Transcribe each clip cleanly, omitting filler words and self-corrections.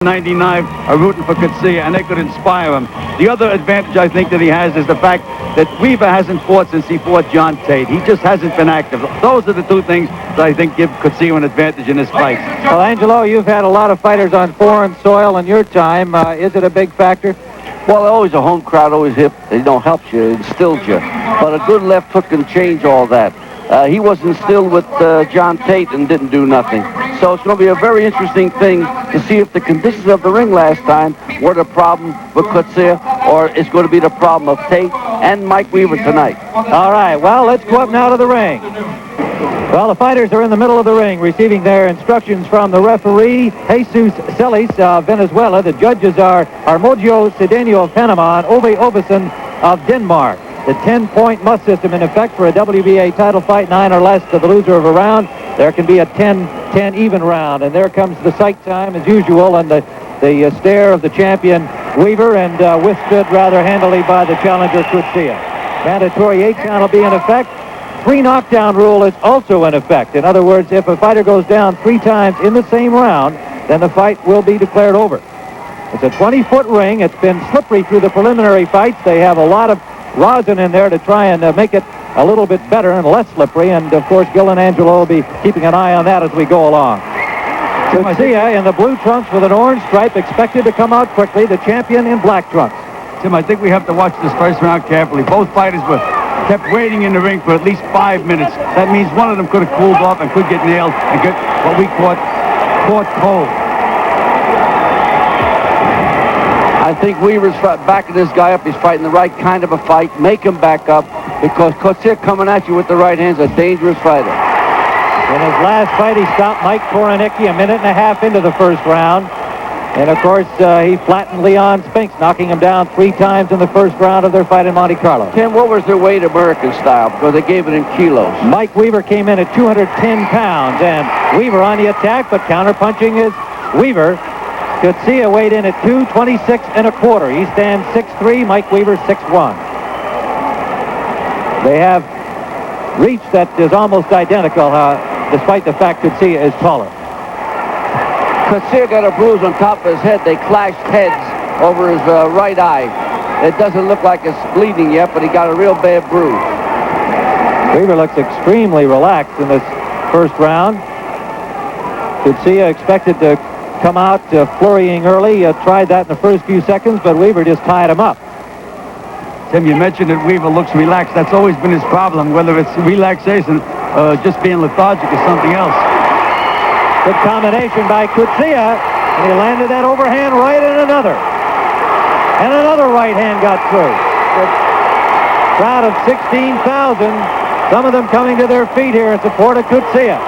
99 are rooting for Coetzee, and they could inspire him. The other advantage I think that he has is the fact that Weaver hasn't fought since he fought John Tate. He just hasn't been active. Those are the two things that I think give Coetzee an advantage in this fight. Well, Angelo, you've had a lot of fighters on foreign soil in your time. Is it a big factor? Well, always a home crowd always helps you, instills you. But a good left hook can change all that. He was instilled with John Tate and didn't do nothing. So it's going to be a very interesting thing to see if the conditions of the ring last time were the problem with Coetzee, or it's going to be the problem of Tate and Mike Weaver tonight. All right, well, let's go up now to the ring. Well, the fighters are in the middle of the ring receiving their instructions from the referee, Jesus Celis of Venezuela. The judges are Armodio Cedeno of Panama and Ove Ovesen of Denmark. The 10-point must system in effect for a WBA title fight, 9 or less to the loser of a round. There can be a 10-10 even round. And there comes the sight time as usual, and the stare of the champion Weaver, and withstood rather handily by the challenger Coetzee. Mandatory 8-count will be in effect. 3 knockdown rule is also in effect. In other words, if a fighter goes down 3 times in the same round, then the fight will be declared over. It's a 20-foot ring. It's been slippery through the preliminary fights. They have a lot of rosin in there to try and make it a little bit better and less slippery. And, of course, Gil and Angelo will be keeping an eye on that as we go along. Coetzee in the blue trunks with an orange stripe, expected to come out quickly. The champion in black trunks. Tim, I think we have to watch this first round carefully. Both fighters were kept waiting in the ring for at least 5 minutes. That means one of them could have cooled off and could get nailed and get what we caught cold. I think Weaver's backing this guy up. He's fighting the right kind of a fight. Make him back up, because Coetzee coming at you with the right hand is a dangerous fighter. In his last fight, he stopped Mike Korenicki a minute and a half into the first round. And, of course, he flattened Leon Spinks, knocking him down 3 times in the first round of their fight in Monte Carlo. Tim, what was their weight American style? Because they gave it in kilos. Mike Weaver came in at 210 pounds, and Weaver on the attack, but counterpunching is Weaver. Coetzee weighed in at 226 1/4. He stands 6'3", Mike Weaver 6'1". They have reach that is almost identical, despite the fact Coetzee is taller. Coetzee got a bruise on top of his head. They clashed heads over his right eye. It doesn't look like it's bleeding yet, but he got a real bad bruise. Weaver looks extremely relaxed in this first round. Coetzee expected to come out flurrying early. Tried that in the first few seconds, but Weaver just tied him up. Tim, you mentioned that Weaver looks relaxed. That's always been his problem, whether it's relaxation, just being lethargic or something else. Good combination by Coetzee, and he landed that overhand right and another. And another right hand got through. A crowd of 16,000, some of them coming to their feet here in support of Coetzee.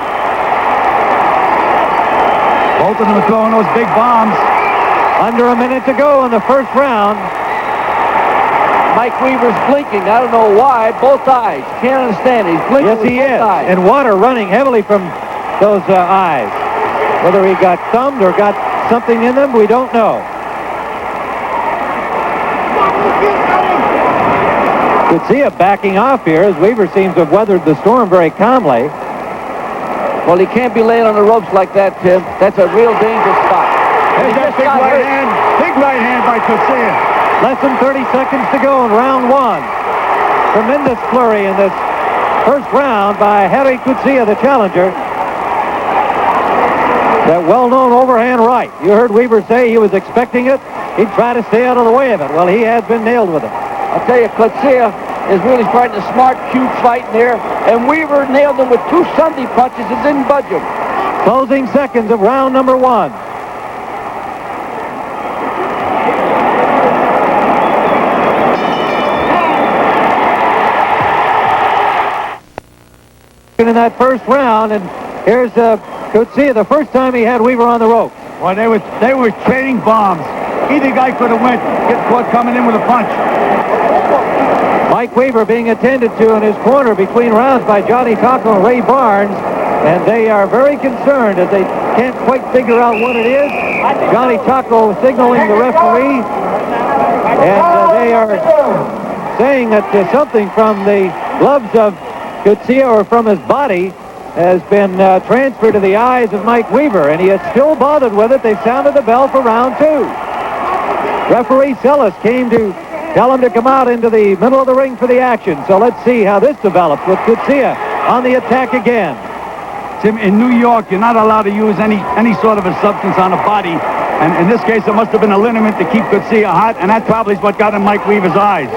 Both of them are throwing those big bombs. Under a minute to go in the first round. Mike Weaver's blinking. I don't know why. Both eyes. Can't understand it. He's blinking. Yes, he with both is. eyes. And water running heavily from those eyes. Whether he got thumbed or got something in them, we don't know. Coetzee backing off here as Weaver seems to have weathered the storm very calmly. Well, he can't be laying on the ropes like that, Tim. That's a real dangerous spot. There's that big right hand. Big right hand by Coetzee. Less than 30 seconds to go in round 1. Tremendous flurry in this first round by Harry Coetzee, the challenger. That well-known overhand right. You heard Weaver say he was expecting it. He'd try to stay out of the way of it. Well, he has been nailed with it. I'll tell you, Coetzee is really fighting a smart, cute fight in there. And Weaver nailed him with 2 Sunday punches and didn't budge him. Closing seconds of round number 1. In that first round, and here's Coetzee, the first time he had Weaver on the rope. Well, they were trading bombs. Either guy could have get caught coming in with a punch. Mike Weaver being attended to in his corner between rounds by Johnny Taco and Ray Barnes, and they are very concerned as they can't quite figure out what it is. Johnny Taco signaling the referee, and they are saying that something from the gloves of Coetzee or from his body has been transferred to the eyes of Mike Weaver, and he is still bothered with it. They've sounded the bell for round 2. Referee Sellis came to tell him to come out into the middle of the ring for the action. So let's see how this develops with Coetzee on the attack again. Tim, in New York, you're not allowed to use any sort of a substance on a body. And in this case, it must have been a liniment to keep Coetzee hot, and that probably is what got in Mike Weaver's eyes.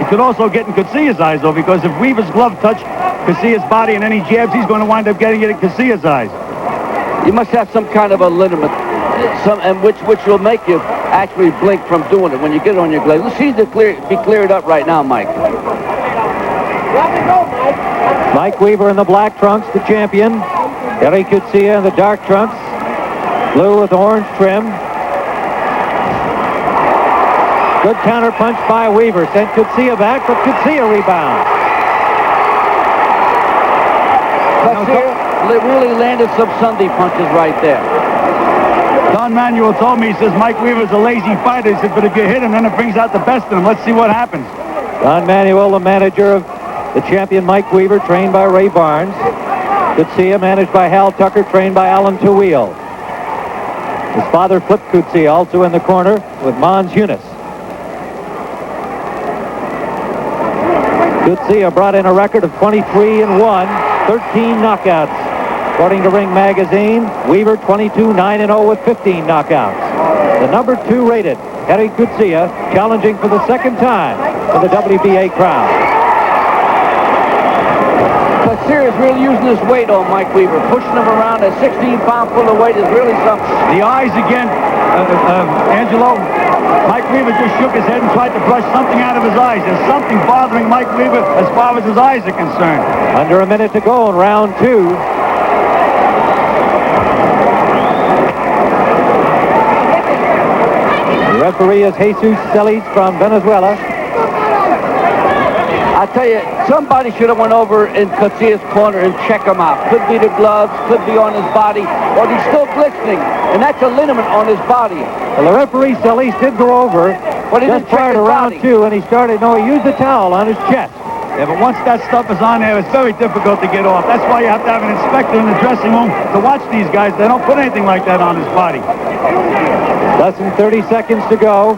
It could also get in Coetzee's eyes, though, because if Weaver's glove touched Coetzee's body and any jabs, he's going to wind up getting it in Coetzee's eyes. You must have some kind of a liniment, which will make you actually blink from doing it when you get it on your glove. Let's see to be cleared up right now, Mike. Mike Weaver in the black trunks, the champion. Gerrie Coetzee in the dark trunks, blue with orange trim. Good counter punch by Weaver. Sent Coetzee back, but Coetzee rebound. Coetzee really landed some Sunday punches right there. Don Manuel told me, he says, Mike Weaver's a lazy fighter. He said, but if you hit him, then it brings out the best in him. Let's see what happens. Don Manuel, the manager of the champion Mike Weaver, trained by Ray Barnes. Coetzee, managed by Hal Tucker, trained by Alan Tawil. His father, Flip Coetzee, also in the corner with Mons Eunice. Coetzee brought in a record of 23-1, 13 knockouts. According to Ring Magazine, Weaver 22-9-0 with 15 knockouts. The number 2 rated, Gerrie Coetzee, challenging for the second time for the WBA crown. Coetzee is really using his weight on Mike Weaver, pushing him around. At 16-pound full of weight is really something. The eyes again, Angelo. Mike Weaver just shook his head and tried to brush something out of his eyes. There's something bothering Mike Weaver as far as his eyes are concerned. Under a minute to go in round 2. The referee is Jesus Celis from Venezuela. I tell you, somebody should have went over in Coetzee's corner and check him out. Could be the gloves, could be on his body, or he's still glistening, and that's a liniment on his body. Well, the referee Celis did go over just prior to round 2, and he used the towel on his chest. Yeah, but once that stuff is on there, it's very difficult to get off. That's why you have to have an inspector in the dressing room to watch these guys. They don't put anything like that on his body. Less than 30 seconds to go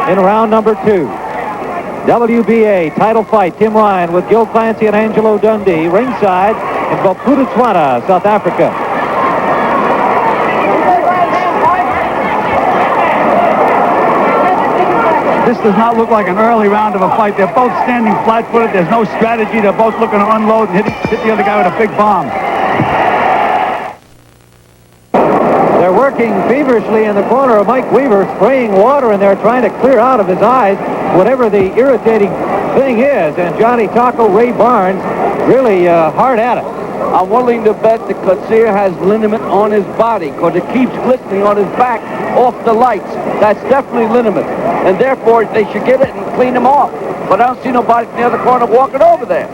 in round number 2. WBA title fight, Tim Ryan with Gil Clancy and Angelo Dundee, ringside in Botswana, South Africa. This does not look like an early round of a fight. They're both standing flat-footed. There's no strategy. They're both looking to unload and hit the other guy with a big bomb. They're working feverishly in the corner of Mike Weaver, spraying water in there, trying to clear out of his eyes whatever the irritating thing is. And Johnny Taco Ray Barnes really hard at it. I'm willing to bet that Coetzee has liniment on his body because it keeps glistening on his back off the lights. That's definitely liniment. And therefore, they should get it and clean him off. But I don't see nobody from the other corner walking over there.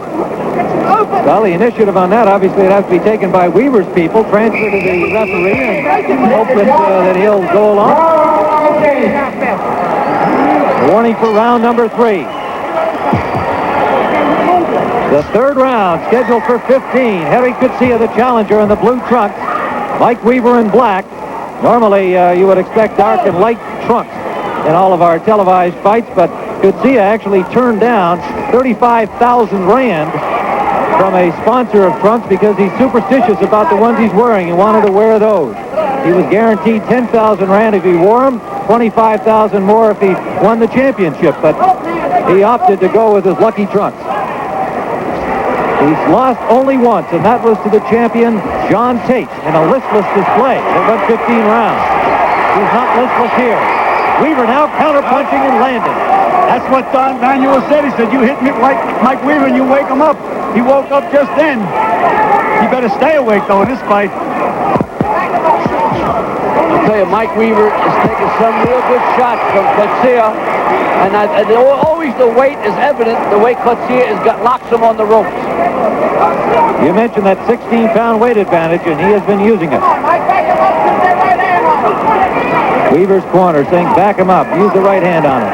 Well, the initiative on that, obviously, it has to be taken by Weaver's people, transfer to the referee, and hope that he'll go along. Warning for round number 3. The third round, scheduled for 15. Gerrie Coetzee, the challenger, in the blue trunks. Mike Weaver in black. Normally, you would expect dark and light trunks in all of our televised fights, but Coetzee actually turned down 35,000 rand from a sponsor of trunks because he's superstitious about the ones he's wearing. He wanted to wear those. He was guaranteed 10,000 rand if he wore them, 25,000 more if he won the championship, but he opted to go with his lucky trunks. He's lost only once, and that was to the champion, John Tate, in a listless display that went 15 rounds. He's not listless here. Weaver now counter-punching and landing. That's what Don Manuel said. He said, you hit me like Mike Weaver and you wake him up. He woke up just then. He better stay awake, though, in this fight. I'll tell you, Mike Weaver is taking some real good shots from Coetzee. And always the weight is evident, the way Coetzee locks him on the ropes. You mentioned that 16-pound weight advantage, and he has been using it. Weaver's corner saying, back him up. Use the right hand on him.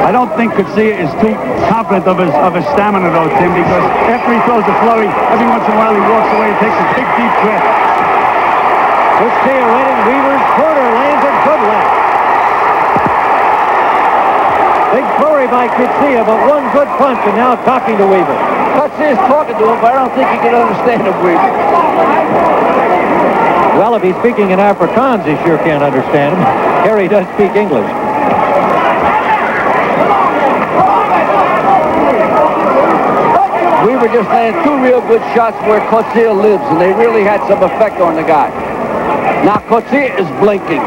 I don't think Coetzee is too confident of his stamina, though, Tim, because after he throws the flurry, every once in a while he walks away and takes a big, deep breath. Coetzee right in Weaver's corner, lands a good left. Big flurry by Coetzee, but one good punch, and now talking to Weaver. Coetzee is talking to him, but I don't think he can understand him, Weaver. Well, if he's speaking in Afrikaans, he sure can't understand him. Gerrie does speak English. Weaver just landed two real good shots where Coetzee lives, and they really had some effect on the guy. Now Coetzee is blinking.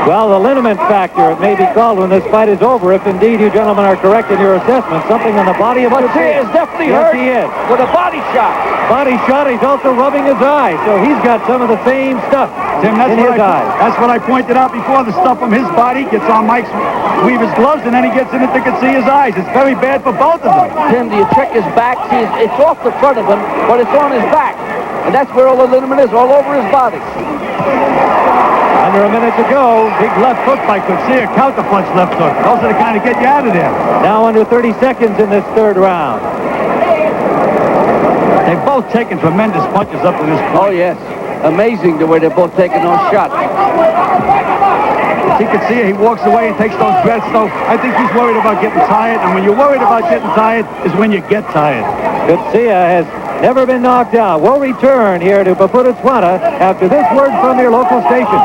Well, the liniment factor, it may be called when this fight is over, if indeed you gentlemen are correct in your assessment. Something on the body of Coetzee is definitely hurt. hurt. Yes, he is. With a body shot. Body shot, he's also rubbing his eye, so he's got some of the same stuff Tim, in his eyes. That's what I pointed out before. The stuff from his body gets on Weaver's gloves, and then he gets in it to Coetzee's eyes. It's very bad for both of them. Tim, do you check his back? See, it's off the front of him, but it's on his back. And that's where all the liniment is, all over his body. Under a minute to go. Big left hook by Coetzee, a counterpunch left hook. Those are the kind that get you out of there. Now under 30 seconds in this third round. They've both taken tremendous punches up to this point. Oh, yes. Amazing the way they're both taking those shots. He could see it. He walks away and takes those breaths, though. I think he's worried about getting tired, and when you're worried about getting tired is when you get tired. Coetzee has never been knocked out. We'll return here to Coetzee after this word from your local station.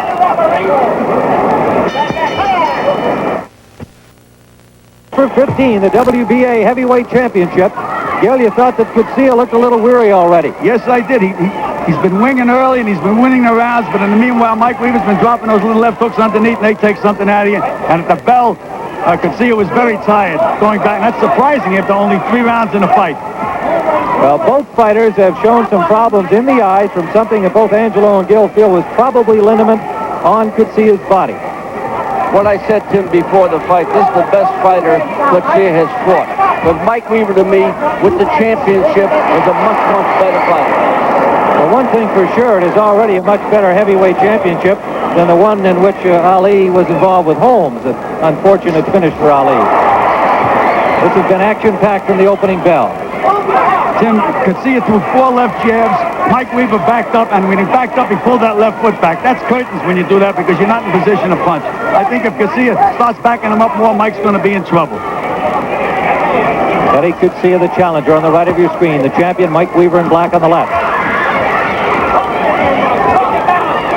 For 15, the WBA Heavyweight Championship. Gil, you thought that Coetzee looked a little weary already. Yes, I did. He's been winging early, and he's been winning the rounds, but in the meanwhile, Mike Weaver's been dropping those little left hooks underneath, and they take something out of you. And at the bell, Coetzee was very tired going back, and that's surprising after only 3 rounds in the fight. Well, both fighters have shown some problems in the eyes from something that both Angelo and Gil feel was probably liniment on Coetzee's body. What I said, Tim, before the fight, this is the best fighter Coetzee has fought. But Mike Weaver, to me, with the championship, is a much, much better fighter. Well, one thing for sure, it is already a much better heavyweight championship than the one in which Ali was involved with Holmes. An unfortunate finish for Ali. This has been action-packed from the opening bell. Tim, Coetzee threw 4 left jabs. Mike Weaver backed up, and when he backed up, he pulled that left foot back. That's curtains when you do that because you're not in position to punch. I think if Coetzee starts backing him up more, Mike's going to be in trouble. Eddie Coetzee, the challenger, on the right of your screen. The champion, Mike Weaver, in black on the left.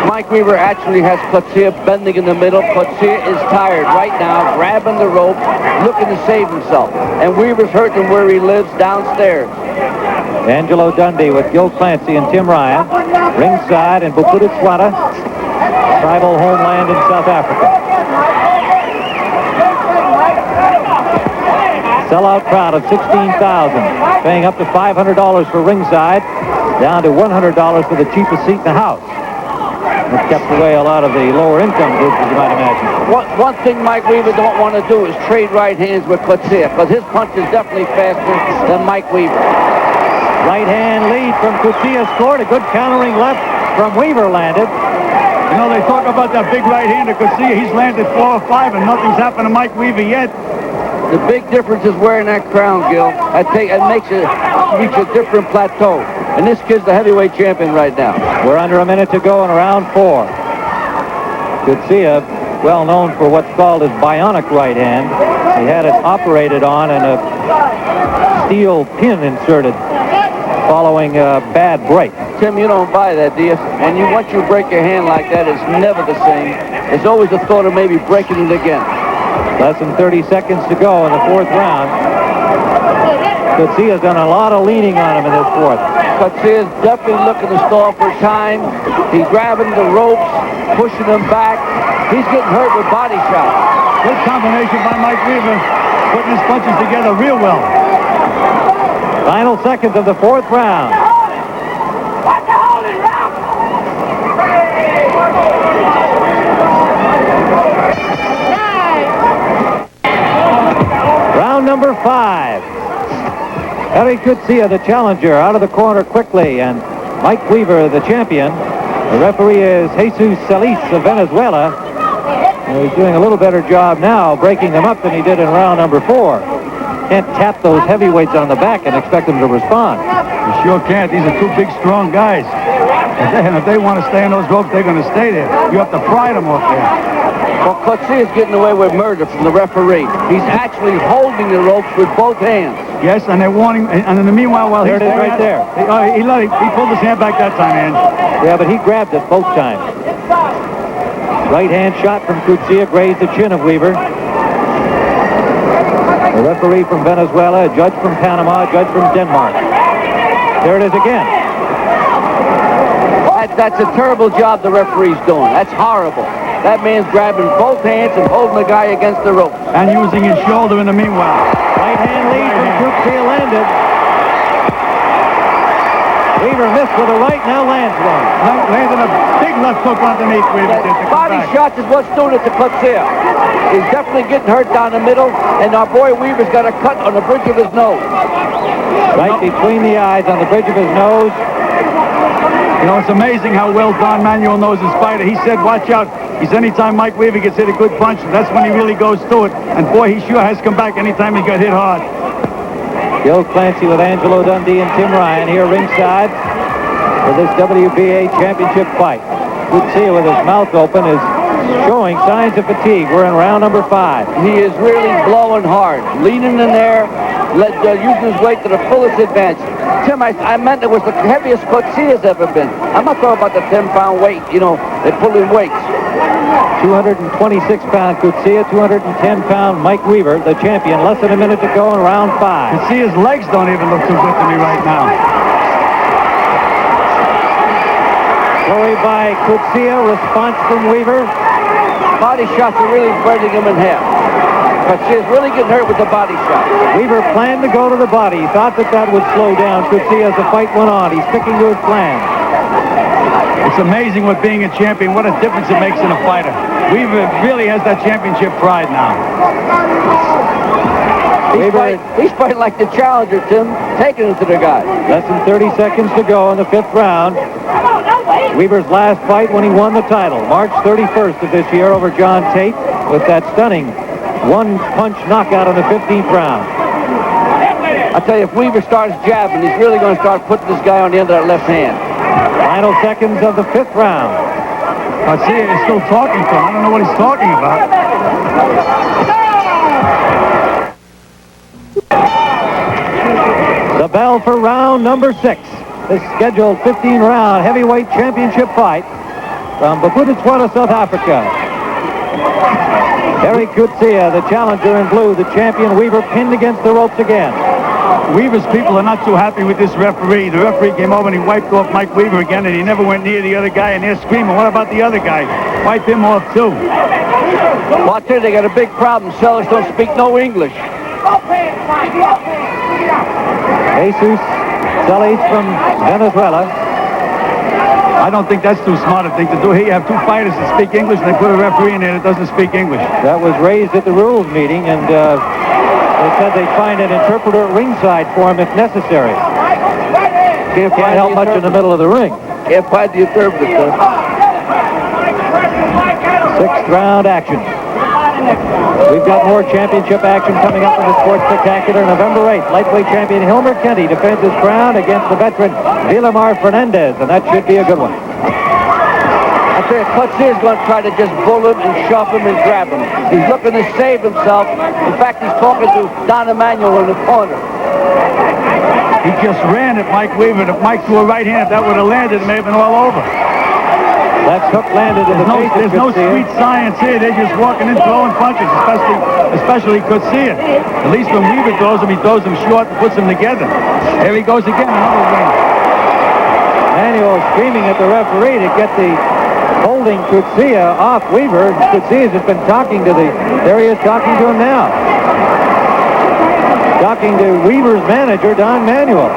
Mike Weaver actually has Coetzee bending in the middle. Coetzee is tired right now, grabbing the rope, looking to save himself. And Weaver's hurting where he lives, downstairs. Angelo Dundee with Gil Clancy and Tim Ryan. Ringside in Coetzee, tribal homeland in South Africa. Sellout crowd of 16,000, paying up to $500 for ringside, down to $100 for the cheapest seat in the house. It kept away a lot of the lower income groups, as you might imagine. One thing Mike Weaver don't want to do is trade right hands with Coetzee, because his punch is definitely faster than Mike Weaver. Right hand lead from Coetzee scored. A good countering left from Weaver landed. You know, they talk about that big right hand of Coetzee. He's landed 4 or 5, and nothing's happened to Mike Weaver yet. The big difference is wearing that crown, Gil. It makes it reach a different plateau. And this kid's the heavyweight champion right now. We're under a minute to go in round 4. Coetzee, well known for what's called his bionic right hand. He had it operated on and a steel pin inserted following a bad break. Tim, you don't buy that, do you? Once you break your hand like that, it's never the same. There's always the thought of maybe breaking it again. Less than 30 seconds to go in the 4th round. Coetzee has done a lot of leaning on him in this 4th. Coetzee is definitely looking to stall for time. He's grabbing the ropes, pushing them back. He's getting hurt with body shots. Good combination by Mike Weaver, putting his punches together real well. Final seconds of the 4th round. Round number 5. Eddie Coetzee, the challenger, out of the corner quickly, and Mike Weaver, the champion. The referee is Jesus Celis of Venezuela. He's doing a little better job now breaking them up than he did in round number 4. Can't tap those heavyweights on the back and expect them to respond. You sure can't. These are two big, strong guys. And if they want to stay on those ropes, they're going to stay there. You have to pry them off there. Well, Coetzee is getting away with murder from the referee. He's actually holding the ropes with both hands. Yes, and they're warning. And in the meanwhile, while there it is right there. He pulled his hand back that time, man. Yeah, but he grabbed it both times. Right hand shot from Coetzee grazed the chin of Weaver. The referee from Venezuela, a judge from Panama, a judge from Denmark. There it is again. That's a terrible job the referee's doing. That's horrible. That man's grabbing both hands and holding the guy against the rope. And using his shoulder in the meanwhile. Right hand lead from Coetzee landed. Weaver missed with a right, now lands one. Landed a big left hook underneath Weaver. Body shots is what's doing it to Coetzee. He's definitely getting hurt down the middle, and our boy Weaver's got a cut on the bridge of his nose. Right between the eyes on the bridge of his nose. You know, it's amazing how well Don Manuel knows his fighter. He said, watch out. He said, anytime Mike Weaver gets hit a good punch, that's when he really goes to it. And boy, he sure has come back anytime he got hit hard. Joe Clancy with Angelo Dundee and Tim Ryan here ringside for this WBA championship fight. Coetzee with his mouth open is showing signs of fatigue. We're in round number 5. He is really blowing hard, leaning in there, using his weight to the fullest advantage. Tim, I meant it was the heaviest Coetzee has ever been. I'm not talking about the 10-pound weight. You know, they pull in weights. 226-pound Coetzee, 210-pound Mike Weaver, the champion. Less than a minute to go in round 5. You see his legs don't even look too good to me right now. Flurry by Coetzee, response from Weaver. Body shots are really burning him in half. Coetzee is really getting hurt with the body shot. Weaver planned to go to the body. He thought that would slow down Coetzee as the fight went on. He's sticking to his plan. It's amazing what being a champion, what a difference it makes in a fighter. Weaver really has that championship pride now. He's fighting like the challenger, Tim, taking it to the guy. Less than 30 seconds to go in the 5th round. Weaver's last fight when he won the title, March 31st of this year over John Tate, with that stunning one-punch knockout in the 15th round. I tell you, if Weaver starts jabbing, he's really going to start putting this guy on the end of that left hand. Final seconds of the 5th round. Coetzee is still talking to him. I don't know what he's talking about. The bell for round number 6. This scheduled 15-round heavyweight championship fight from Botswana, South Africa. Gerrie Coetzee, the challenger in blue, the champion. Weaver pinned against the ropes again. Weaver's people are not too happy with this referee. The referee came over and he wiped off Mike Weaver again, and he never went near the other guy, and they're screaming, what about the other guy? Wipe him off, too. Well, I tell you, they got a big problem. Sellers don't speak no English. Jesus Celis from Venezuela. I don't think that's too smart a thing to do. Here you have two fighters that speak English, and they put a referee in there that doesn't speak English. That was raised at the rules meeting, and they said they'd find an interpreter at ringside for him if necessary. Can't help much in the middle of the ring. Can't find the interpreter, sir. 6th round action. We've got more championship action coming up in the Sports Spectacular. November 8th, lightweight champion Hilmer Kenty defends his crown against the veteran Villamar Fernandez, and that should be a good one. I tell you, Coetzee is going to try to just bull him and shove him and grab him. He's looking to save himself. In fact, he's talking to Don Emanuel in the corner. He just ran at Mike Weaver. If Mike threw a right hand, if that would have landed, it may have been all over. That hook landed in the face. There's no sweet science here. They're just walking in throwing punches, especially Coetzee. At least when Weaver throws them, he throws them short and puts them together. There he goes again, another win. Manuel screaming at the referee to get the holding Coetzee off Weaver. Coetzee has been talking to there he is talking to him now. Talking to Weaver's manager, Don Manuel.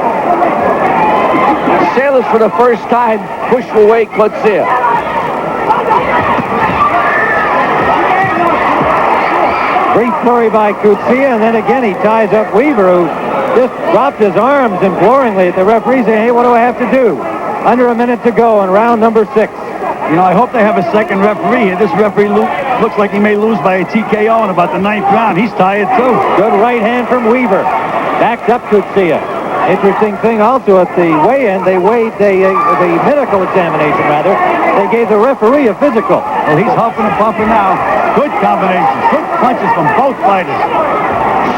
Sailors for the first time push away Coetzee. Brief flurry by Coetzee, and then again he ties up Weaver, who just dropped his arms imploringly at the referee, saying, hey, what do I have to do? Under a minute to go in round number 6. You know, I hope they have a second referee here. This referee looks like he may lose by a TKO in about the 9th round. He's tired, too. Good right hand from Weaver. Backed up Coetzee. Interesting thing also at the weigh-in, they weighed the medical examination, rather. They gave the referee a physical. Well, he's huffing and puffing now. Good combinations. Good punches from both fighters.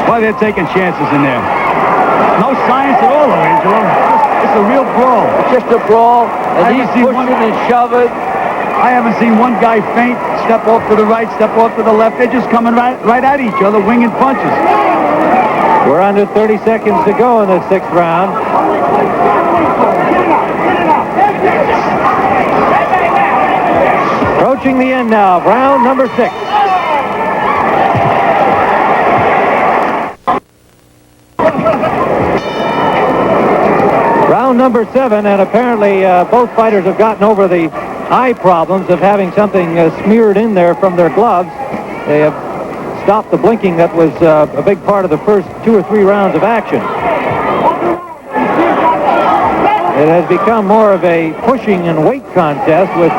Boy, they're taking chances in there. No science at all, though, Angelo. It's a real brawl. It's just a brawl, and he's pushing and shoving. I haven't seen one guy faint, step off to the right, step off to the left. They're just coming right at each other, winging punches. We're under 30 seconds to go in the 6th round. Approaching the end now of round number 6. Round number 7, and apparently both fighters have gotten over the eye problems of having something smeared in there from their gloves. They have stopped the blinking that was a big part of the first 2 or 3 rounds of action. It has become more of a pushing and weight contest with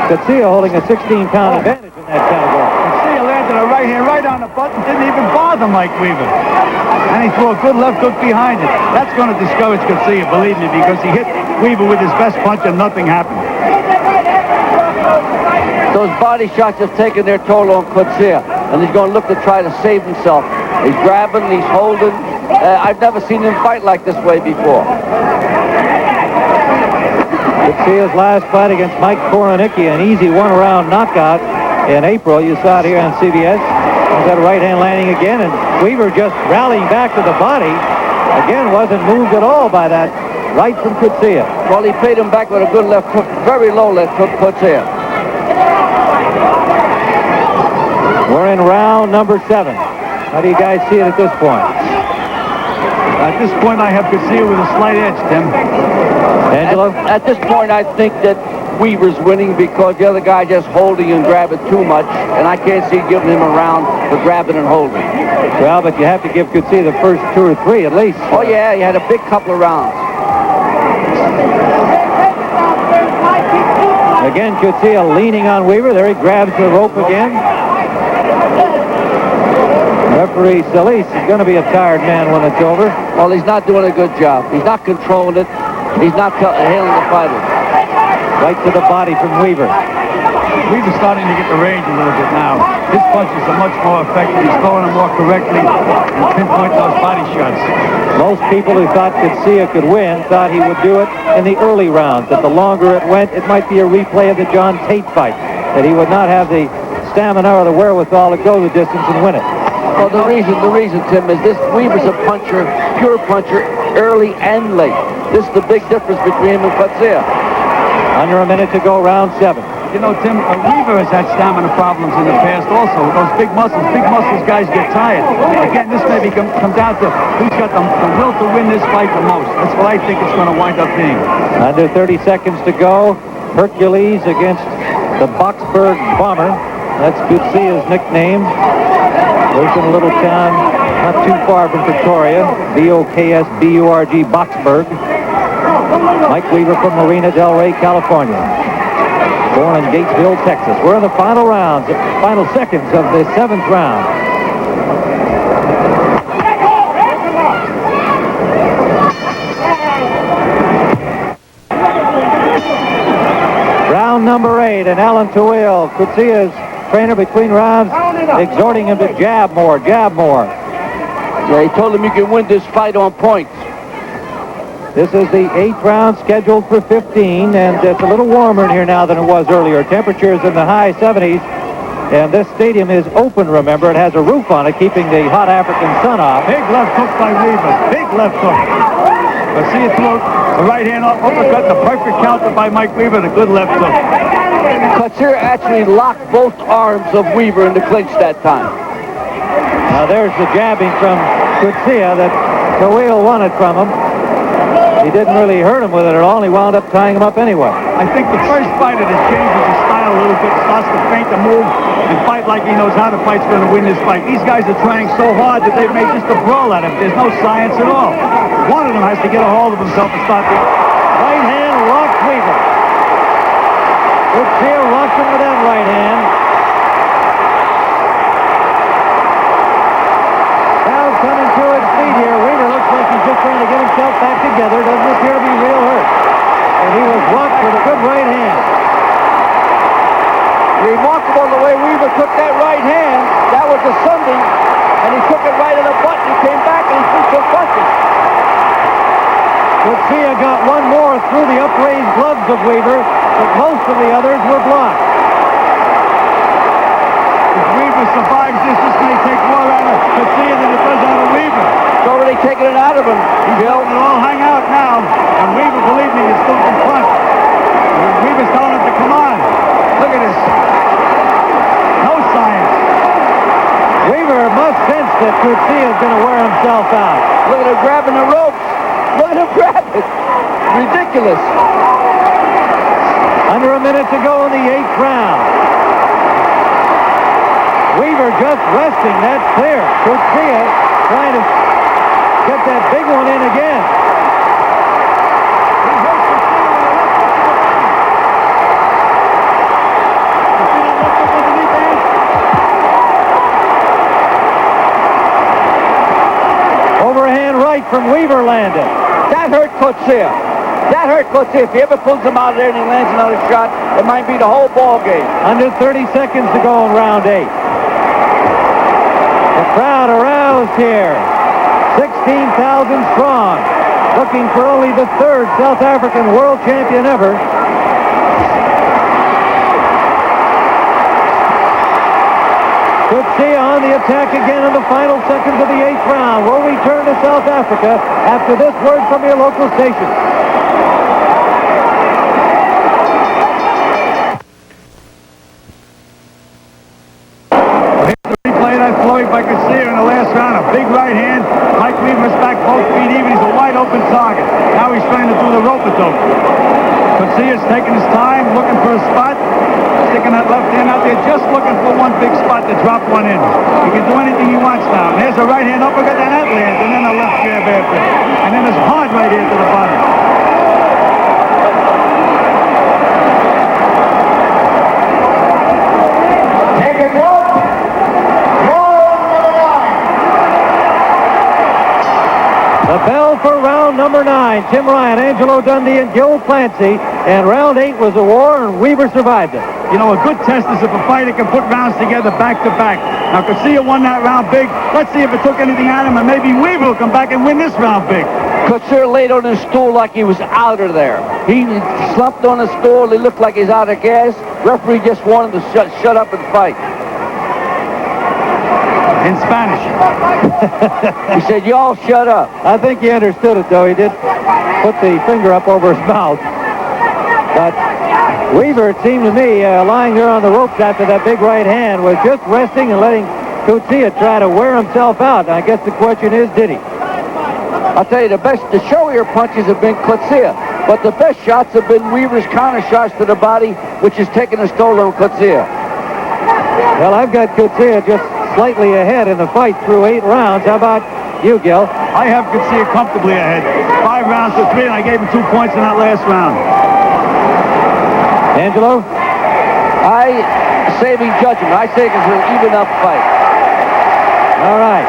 Coetzee holding a 16-pound advantage in that category. Coetzee landed a right hand right on the button, didn't even bother Mike Weaver. And he threw a good left hook behind it. That's going to discourage Coetzee, believe me, because he hit Weaver with his best punch and nothing happened. Those body shots have taken their toll on Coetzee, and he's going to look to try to save himself. He's grabbing, he's holding. I've never seen him fight like this way before. Coetzee's last fight against Mike Korenicki, an easy 1-round knockout in April. You saw it here on CBS. There's that right hand landing again, and Weaver just rallying back to the body. Again, wasn't moved at all by that right from Coetzee. Well, he paid him back with a good left hook, very low left hook, Coetzee. We're in round number 7. How do you guys see it at this point? At this point, I have Coetzee with a slight edge, Tim. Angelo? At this point, I think that Weaver's winning because the other guy just holding and grabbing too much, and I can't see giving him a round for grabbing and holding. Well, but you have to give Coetzee the first 2 or 3 at least. Oh, yeah, he had a big couple of rounds. Again, Coetzee leaning on Weaver. There he grabs the rope again. Referee Solis is going to be a tired man when it's over. Well, he's not doing a good job. He's not controlling it. He's not hailing the fighter. Right to the body from Weaver. Weaver's starting to get the range a little bit now. His punches are much more effective. He's throwing them more correctly and pinpoint those body shots. Most people who thought Coetzee could win thought he would do it in the early rounds. That the longer it went, it might be a replay of the John Tate fight. That he would not have the stamina or the wherewithal to go the distance and win it. Well, the reason, Tim, is this Weaver's a puncher, pure puncher, early and late. This is the big difference between him and Coetzee. Under a minute to go, round 7. You know, Tim, Weaver has had stamina problems in the past also. With those big muscles guys get tired. Again, this may come down to who's got the will to win this fight the most. That's what I think it's going to wind up being. Under 30 seconds to go. Hercules against the Boksburg Bomber. That's Coetzee's nickname. Lives in a little town not too far from Pretoria. B-O-K-S-B-U-R-G, Boksburg. Mike Weaver from Marina Del Rey, California. Born in Gatesville, Texas. We're in the final rounds, final seconds of the 7th round. Round number 8, and Alan Tawil, Coetzee's trainer between rounds, exhorting him to jab more, jab more. Yeah, he told him you can win this fight on points. This is the 8th round scheduled for 15, and it's a little warmer in here now than it was earlier. Temperatures in the high 70s, and this stadium is open, remember. It has a roof on it, keeping the hot African sun off. Big left hook by Weaver. Big left hook. But see it through the right hand uppercut, the perfect counter by Mike Weaver, the good left hook. Coetzee actually locked both arms of Weaver in the clinch that time. Now there's the jabbing from Coetzee that Tawil wanted from him. He didn't really hurt him with it at all, and he wound up tying him up anyway. I think the first fighter that changes his style a little bit, starts to feint the move and fight like he knows how to fight's going to win this fight. These guys are trying so hard that they've made just a brawl out of it. There's no science at all. One of them has to get a hold of himself and start the right hand locked Weaver. Coetzee rocks him with that right hand. Now coming to his feet here. Weaver looks like he's just trying to get himself back together. Doesn't appear to be real hurt. And he was rocked with a good right hand. Remarkable the way Weaver took that right hand. That was a Sunday, and he took it right in the butt, and he came back and he threw some punches. Coetzee got one more through the upraised gloves of Weaver, but most of the others were blocked. If Weaver survives this may take more out of Coetzee than it does out of Weaver. It's already taken it out of him. He's letting it all hang out now, and Weaver, believe me, is still in front. Weaver's telling him to come on. Look at this. No science. Weaver must sense that Coetzee is going to wear himself out. Look at him grabbing the ropes. Look at him grab it. Ridiculous. Under a minute to go in the 8th round. Weaver just resting. That's clear. Coetzee trying to get that big one in again. Overhand right from Weaver landed. That hurt Coetzee. That hurt Coetzee. If he ever pulls him out of there and he lands another shot, it might be the whole ball game. Under 30 seconds to go in round 8. The crowd aroused here. 16,000 strong. Looking for only the 3rd South African world champion ever. Coetzee on the attack again in the final seconds of the 8th round. We'll return to South Africa after this word from your local station. By Coetzee in the last round, a big right hand. Mike Weaver's back both feet even. He's a wide open target. Now he's trying to do the rope-a-dope. Coetzee is taking his time, looking for a spot, sticking that left hand out there, just looking for one big spot to drop one in. He can do anything he wants now. And there's a right hand uppercut, and that lands, and then a left jab after. And then there's hard right here to the bottom. The bell for round number 9. Tim Ryan, Angelo Dundee, and Gil Clancy. And round 8 was a war, and Weaver survived it. You know, a good test is if a fighter can put rounds together back to back. Now, Coetzee won that round big. Let's see if it took anything out of him, and maybe Weaver will come back and win this round big. Coetzee laid on his stool like he was out of there. He slumped on the stool. He looked like he's out of gas. Referee just wanted to shut up and fight. In Spanish. He said, y'all shut up. I think he understood it, though. He did put the finger up over his mouth. But Weaver, it seemed to me, lying there on the ropes after that big right hand, was just resting and letting Coetzee try to wear himself out. And I guess the question is, did he? I'll tell you, the showier punches have been Coetzee, but the best shots have been Weaver's counter shots to the body, which has taken a toll on Coetzee. Well, I've got Coetzee just slightly ahead in the fight through 8 rounds. How about you, Gil? I have Coetzee comfortably ahead. 5 rounds to 3, and I gave him 2 points in that last round. Angelo? Saving judgment. I say it's an even up fight. All right.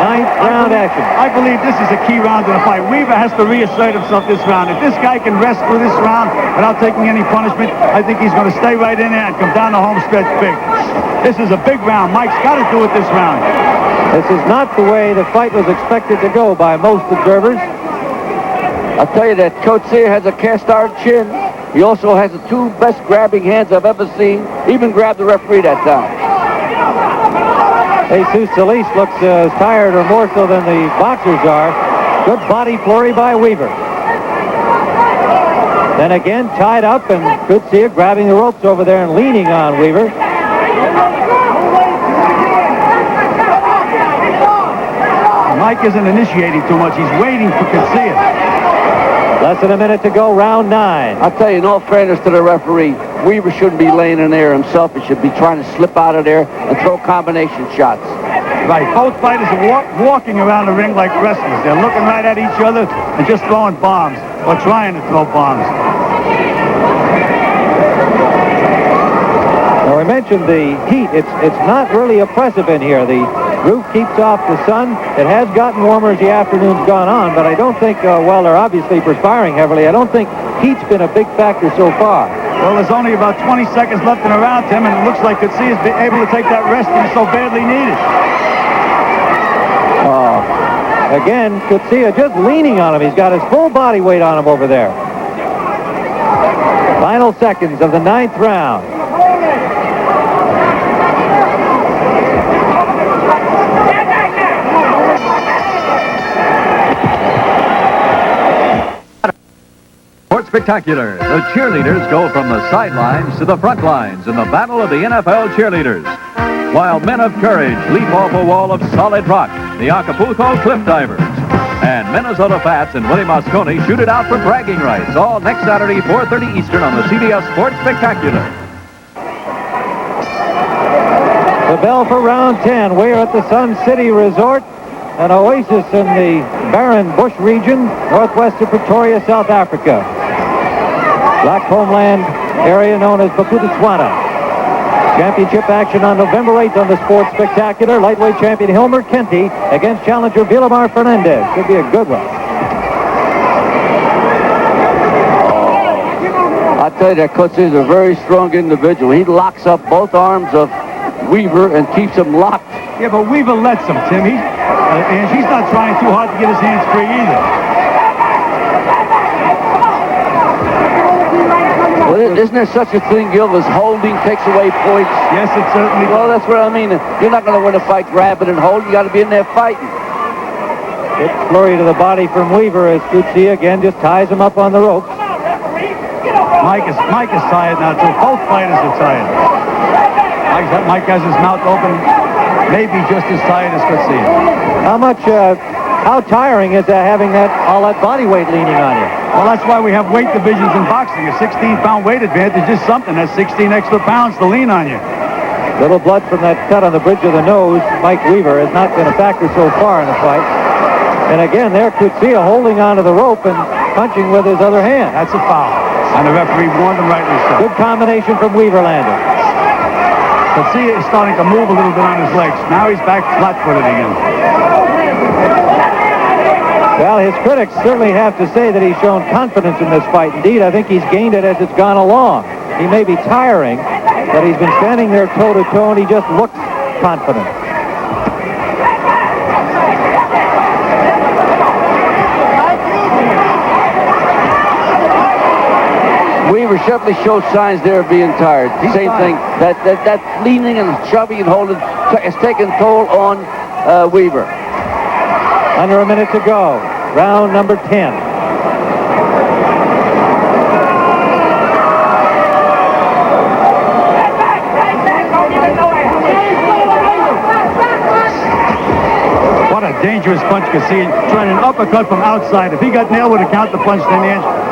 9th round action. I believe this is a key round in the fight. Weaver has to reassert himself this round. If this guy can rest through this round without taking any punishment, I think he's going to stay right in there and come down the home stretch big. This is a big round. Mike's got to do it this round. This is not the way the fight was expected to go by most observers. I'll tell you that Coetzee has a cast iron chin. He also has the 2 best grabbing hands I've ever seen. Even grabbed the referee that time. Jesus Solis looks as tired or more so than the boxers are. Good body flurry by Weaver. Then again, tied up, and Coetzee grabbing the ropes over there and leaning on Weaver. Mike isn't initiating too much. He's waiting for Coetzee. Less than a minute to go, round 9. I'll tell you, in all fairness to the referee, Weaver shouldn't be laying in there himself. He should be trying to slip out of there and throw combination shots. Right. Both fighters are walking around the ring like wrestlers. They're looking right at each other and just throwing bombs or trying to throw bombs. Now, we mentioned the heat. It's not really oppressive in here. The roof keeps off the sun. It has gotten warmer as the afternoon's gone on, but I don't think, well, they're obviously perspiring heavily. I don't think heat's been a big factor so far. Well, there's only about 20 seconds left in the round, Tim, and it looks like Coetzee is able to take that rest that is so badly needed. Again, Coetzee just leaning on him. He's got his full body weight on him over there. Final seconds of the 9th round. Sports Spectacular. The cheerleaders go from the sidelines to the front lines in the battle of the NFL cheerleaders. While men of courage leap off a wall of solid rock, the Acapulco Cliff Divers. And Minnesota Fats and Willie Mosconi shoot it out for bragging rights, all next Saturday, 4:30 Eastern on the CBS Sports Spectacular. The bell for round 10. We're at the Sun City Resort, an oasis in the barren bush region, northwest of Pretoria, South Africa. Black homeland area known as Bophuthatswana. Championship action on November 8th on the Sports Spectacular. Lightweight champion Hilmer Kenty against challenger Villamar Fernandez. Should be a good one. I tell you that Coetzee is a very strong individual. He locks up both arms of Weaver and keeps him locked. Yeah, but Weaver lets him, Tim. And he's not trying too hard to get his hands free either. Well, isn't there such a thing, Gil, as holding takes away points? Yes, it certainly Well, that's what I mean. You're not going to win a fight grabbing and holding. You got to be in there fighting. Good flurry to the body from Weaver as Coetzee again just ties him up on the ropes. Mike is tired now, too. Both fighters are tired. Mike has his mouth open, maybe just as tired as Coetzee. How tiring is that having all that body weight leaning on you? Well, that's why we have weight divisions in boxing. A 16-pound weight advantage is something. That's 16 extra pounds to lean on you. Little blood from that cut on the bridge of the nose. Mike Weaver has not been a factor so far in the fight. And again, there Coetzee holding onto the rope and punching with his other hand. That's a foul. And the referee warned him rightly so. Good combination from Weaver-Lander. Coetzee is starting to move a little bit on his legs. Now he's back flat-footed again. Well, his critics certainly have to say that he's shown confidence in this fight. Indeed, I think he's gained it as it's gone along. He may be tiring, but he's been standing there toe-to-toe, and he just looks confident. Weaver certainly shows signs there of being tired. Same thing. That leaning and shoving and holding has taken toll on Weaver. Under a minute to go. Round number 10. What a dangerous punch, Coetzee. Trying an uppercut from outside. If he got nailed with a counter punch, then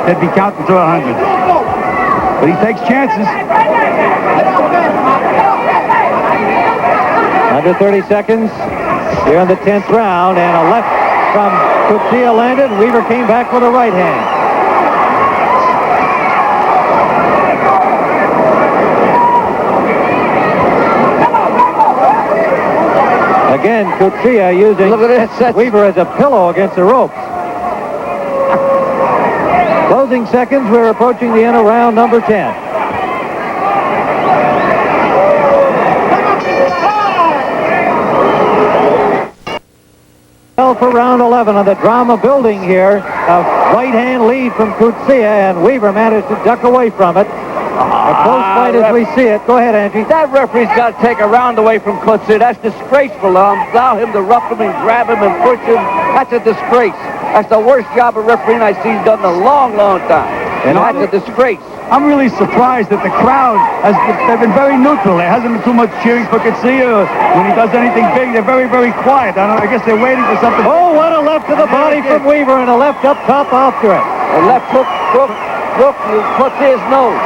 they'd be counting to 100. But he takes chances. Under 30 seconds. Here in the 10th round, and a left from Coetzee landed, and Weaver came back with a right hand. Again, Coetzee using Weaver as a pillow against the ropes. Closing seconds, we're approaching the end of round number 10. For round 11 on the drama building here. A right-hand lead from Coetzee, and Weaver managed to duck away from it. A close fight as we see it. Go ahead, Angie. That referee's got to take a round away from Coetzee. That's disgraceful. Allow him to rough him and grab him and push him. That's a disgrace. That's the worst job a referee I've seen done in a long, long time. And that's a disgrace. I'm really surprised that the crowd they've been very neutral. There hasn't been too much cheering for Coetzee. When he does anything big, they're very, very quiet. I guess they're waiting for something. Oh, what a left to the body from Weaver, and a left up top after it. A left hook, Coetzee's nose.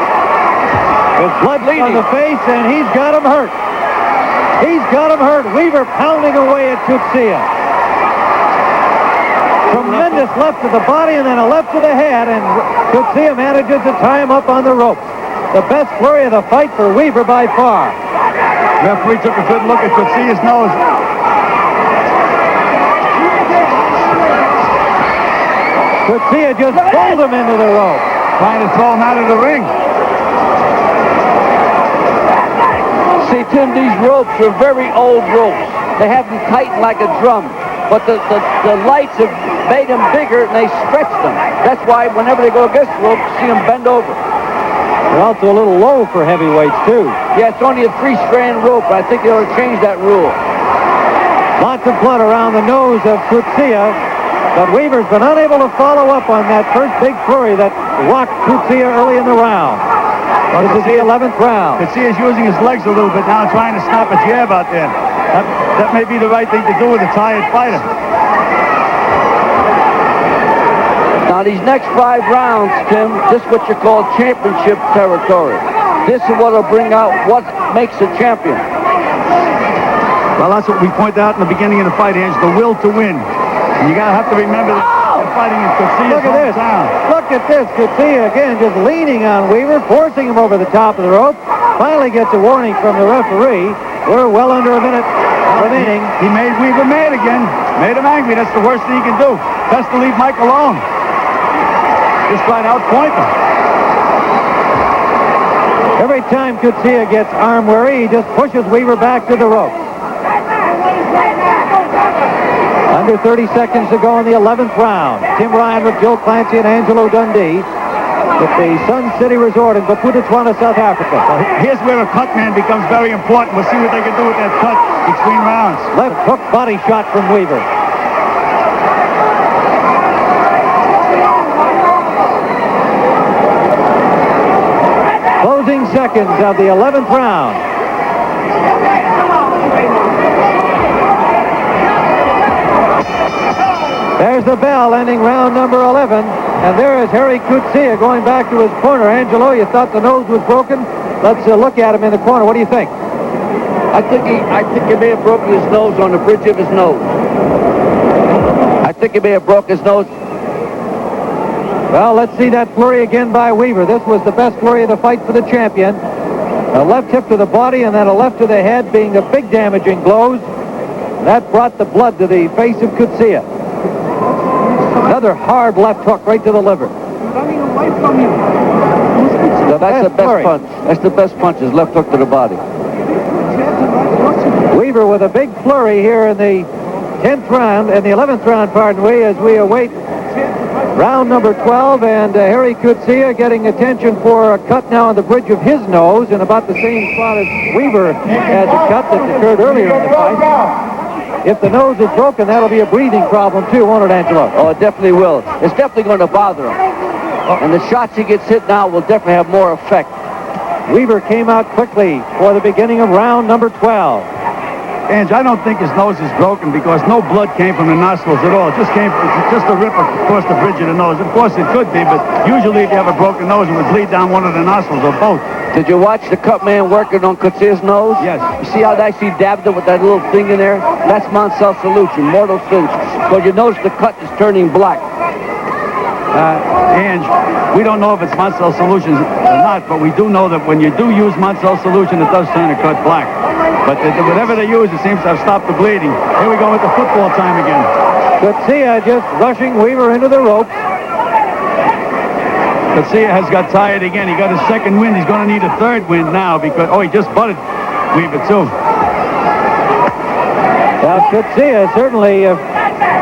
With blood on the face, and he's got him hurt. He's got him hurt. Weaver pounding away at Coetzee. Tremendous left to the body and then a left to the head, and Coetzee manages to tie him up on the ropes. the best flurry of the fight for Weaver by far. Referee took a good look at Coetzee's nose. Coetzee just pulled him into the rope. Trying to throw him out of the ring. See, Tim, these ropes are very old ropes. They have them tightened like a drum. But the lights have made them bigger and they stretch them. That's why whenever they go against the rope, you see them bend over. They're also a little low for heavyweights, too. Yeah, it's only a 3-strand rope. I think they ought to change that rule. Lots of blood around the nose of Coetzee, but Weaver's been unable to follow up on that first big flurry that rocked Coetzee early in the round. This is the 11th round. Coetzee is using his legs a little bit now, trying to stop a jab out there. That may be the right thing to do with a tired fighter. Now, these next 5 rounds, Tim, this is what you call championship territory. This is what will bring out what makes a champion. Well, that's what we pointed out in the beginning of the fight, Ange, the will to win. And you got to have to remember that they're fighting in Coetzee's hometown. Look at this. Coetzee, again, just leaning on Weaver, forcing him over the top of the rope. Finally gets a warning from the referee. We're well under a minute remaining. He made Weaver mad again. Made him angry. That's the worst thing he can do. Best to leave Mike alone. Just try to outpoint him. Every time Coetzee gets arm weary, he just pushes Weaver back to the rope. Under 30 seconds to go in the 11th round. Tim Ryan with Joe Clancy and Angelo Dundee at the Sun City Resort in Bophuthatswana, South Africa. Well, here's where a cut man becomes very important. We'll see what they can do with that cut between rounds. Left hook body shot from Weaver. Closing seconds of the 11th round. There's the bell ending round number 11. And there is Harry Coetzee going back to his corner. Angelo, you thought the nose was broken? Let's look at him in the corner. What do you think? I think he may have broken his nose on the bridge of his nose. I think he may have broke his nose. Well, let's see that flurry again by Weaver. This was the best flurry of the fight for the champion. A left hip to the body and then a left to the head being the big damaging blows. That brought the blood to the face of Coetzee. Another hard left hook right to the liver. Running away from you. So that's the best punch. That's the best punch, is left hook to the body. Weaver with a big flurry here in the 10th round, and the 11th round, pardon me, as we await round number 12, and Harry Coetzee getting attention for a cut now on the bridge of his nose in about the same spot as Weaver has a cut that occurred earlier in the fight. If the nose is broken, that'll be a breathing problem too, won't it, Angelo? Oh, it definitely will. It's definitely going to bother him. And the shots he gets hit now will definitely have more effect. Weaver came out quickly for the beginning of round number 12. Ange, I don't think his nose is broken because no blood came from the nostrils at all. It just came from just a rip across the bridge of the nose. Of course, it could be, but usually if you have a broken nose, it would bleed down one of the nostrils or both. Did you watch the cut man working on Coetzee's nose? Yes. You see how they actually dabbed it with that little thing in there? That's Mansell solution, mortal sin. So you notice the cut is turning black. Ange, we don't know if it's Mansell solution or not, but we do know that when you do use Mansell solution, it does turn a cut black. But whatever they use, it seems to have stopped the bleeding. Here we go with the football time again. Coetzee just rushing Weaver into the ropes. Coetzee has got tired again. He got his second wind. He's going to need a third wind now because, he just butted Weaver too. Well, Coetzee certainly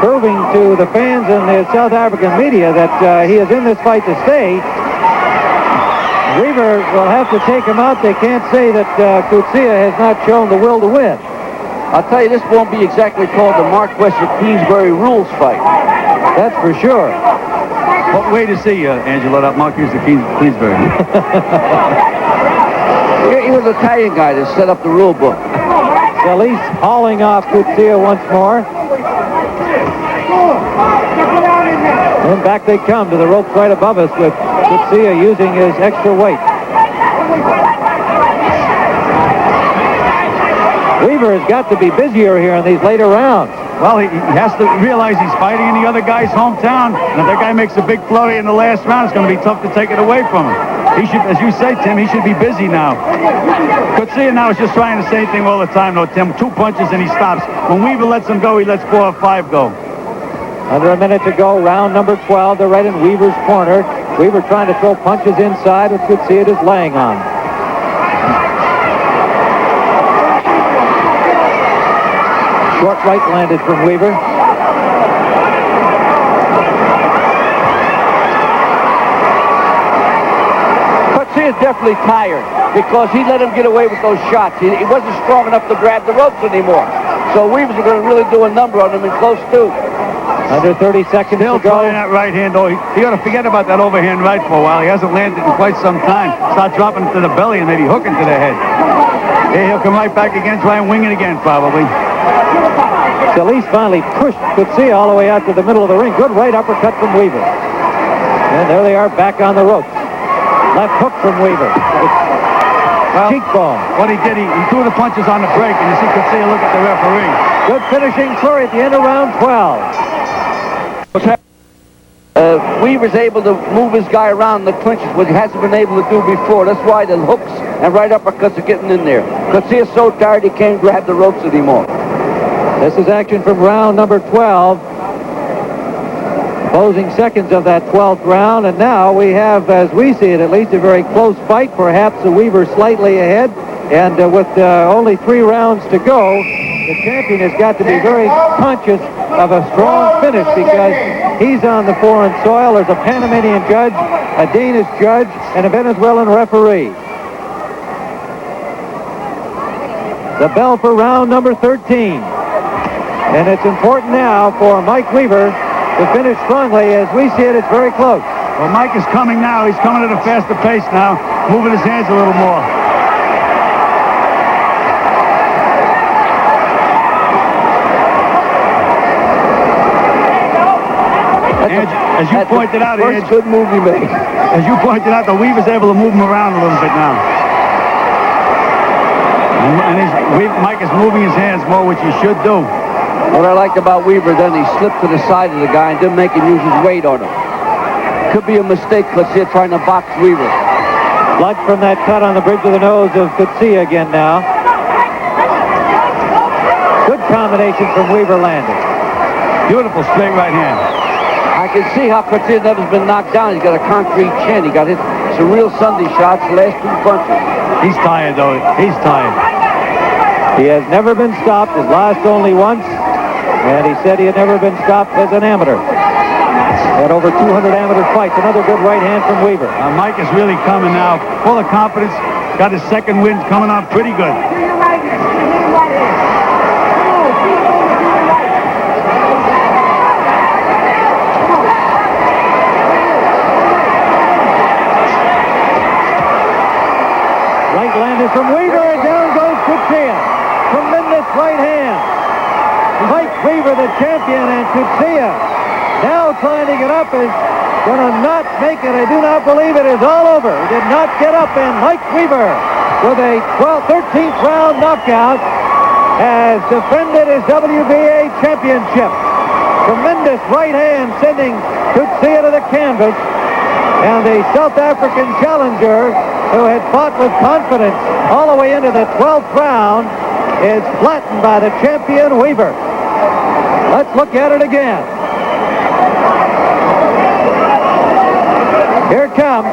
proving to the fans and the South African media that he is in this fight to stay. Weaver will have to take him out. They can't say that Coetzee has not shown the will to win. I'll tell you, this won't be exactly called the Marquess of Queensberry rules fight. That's for sure. But wait to see, Angelo, that Marquess of Queensberry. He was an Italian guy that set up the rule book. Solis hauling off Coetzee once more. And back they come to the ropes right above us with Coetzee using his extra weight. Weaver has got to be busier here in these later rounds. Well, he has to realize he's fighting in the other guy's hometown. And if that guy makes a big flurry in the last round, it's going to be tough to take it away from him. He should, as you say, Tim, he should be busy now. Coetzee now is just trying the same thing all the time, though, Tim. 2 punches and he stops. When Weaver lets him go, he lets 4 or 5 go. Under a minute to go, round number 12. They're right in Weaver's corner. Weaver trying to throw punches inside, which Coetzee is laying on. Short right landed from Weaver. Coetzee is definitely tired because he let him get away with those shots. He wasn't strong enough to grab the ropes anymore. So Weaver's going to really do a number on him in close two. Under 30 seconds Still to go. trying that right hand, though. He ought to forget about that overhand right for a while. He hasn't landed in quite some time. Start dropping to the belly and maybe hooking to the head. Here he'll come right back again, try and wing it again, probably. Solis finally pushed Coetzee all the way out to the middle of the ring. Good right uppercut from Weaver. And there they are back on the ropes. Left hook from Weaver. Well, cheekbone. What he did, he threw the punches on the break, and you see Coetzee look at the referee. Good finishing flurry at the end of round 12. Weaver's able to move his guy around the clinches, which he hasn't been able to do before. That's why the hooks and right uppercuts are getting in there. Coetzee is so tired he can't grab the ropes anymore. This is action from round number 12. Closing seconds of that 12th round, and now we have, as we see it at least, a very close fight. Perhaps the Weaver slightly ahead, and with only 3 rounds to go, the champion has got to be very conscious of a strong finish because he's on the foreign soil. There's a Panamanian judge, a Danish judge, and a Venezuelan referee. The bell for round number 13. And it's important now for Mike Weaver to finish strongly. As we see it, it's very close. Well, Mike is coming now. He's coming at a faster pace now, moving his hands a little more. As you pointed out, first good move he made. As you pointed out, the Weaver's able to move him around a little bit now. And Mike is moving his hands more, which he should do. What I liked about Weaver, then he slipped to the side of the guy and didn't make him use his weight on him. Could be a mistake, Coetzee trying to box Weaver. Blood from that cut on the bridge of the nose of Coetzee again now. Good combination from Weaver landing. Beautiful straight right hand. I can see how Coetzee never's been knocked down. He's got a concrete chin. He got hit some real Sunday shots the last 2 punches. He's tired, though. He's tired. He has never been stopped. His lost only once. And he said he had never been stopped as an amateur. Had over 200 amateur fights. Another good right hand from Weaver. Mike is really coming now. Full of confidence. Got his second win coming on pretty good. Right landed from Weaver, and down goes Coetzee. Tremendous right hand. Mike Weaver, the champion, and Coetzee now trying to get up, is going to not make it. I do not believe it is all over. He did not get up, and Mike Weaver, with a 13th round knockout, has defended his WBA championship. Tremendous right hand sending Coetzee to the canvas, and the South African challenger, who had fought with confidence all the way into the 12th round, is flattened by the champion Weaver. Let's look at it again. Here it comes.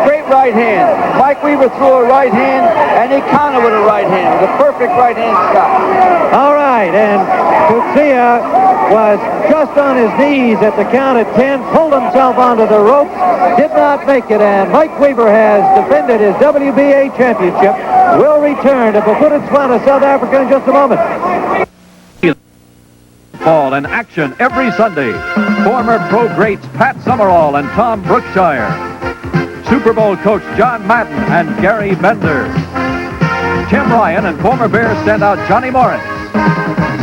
Great right hand. Mike Weaver threw a right hand, and he countered with a right hand. It was a perfect right hand shot. All right, and Coetzee was just on his knees at the count of 10, pulled himself onto the ropes, did not make it, and Mike Weaver has defended his WBA championship. Will return to Botswana, South Africa in just a moment. Ball in action every Sunday. Former pro greats Pat Summerall and Tom Brookshire. Super Bowl coach John Madden and Gary Bender. Tim Ryan and former Bears standout Johnny Morris.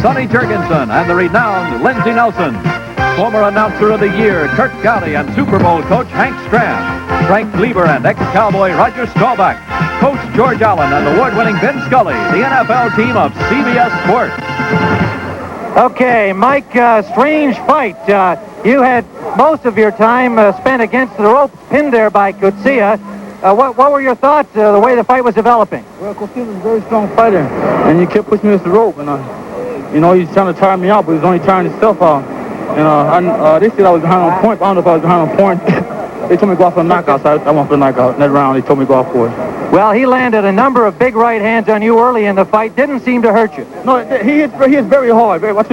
Sonny Jurgensen and the renowned Lindsey Nelson. Former announcer of the year Kurt Gowdy and Super Bowl coach Hank Strand. Frank Lieber and ex-cowboy Roger Staubach. Coach George Allen and award-winning Ben Scully, the NFL team of CBS Sports. Okay, Mike, strange fight. you had most of your time spent against the rope, pinned there by Coetzee. What were your thoughts the way the fight was developing? Well, Coetzee was a very strong fighter, and he kept pushing me against the rope, and you know, he's trying to tire me out, but he's only tiring himself out. And they said I was behind on point, but I don't know if I was behind on point. They told me to go off for a knockout, so I went for the knockout. In that round, they told me to go off for it. Well, he landed a number of big right hands on you early in the fight. Didn't seem to hurt you. No, he hits very hard. I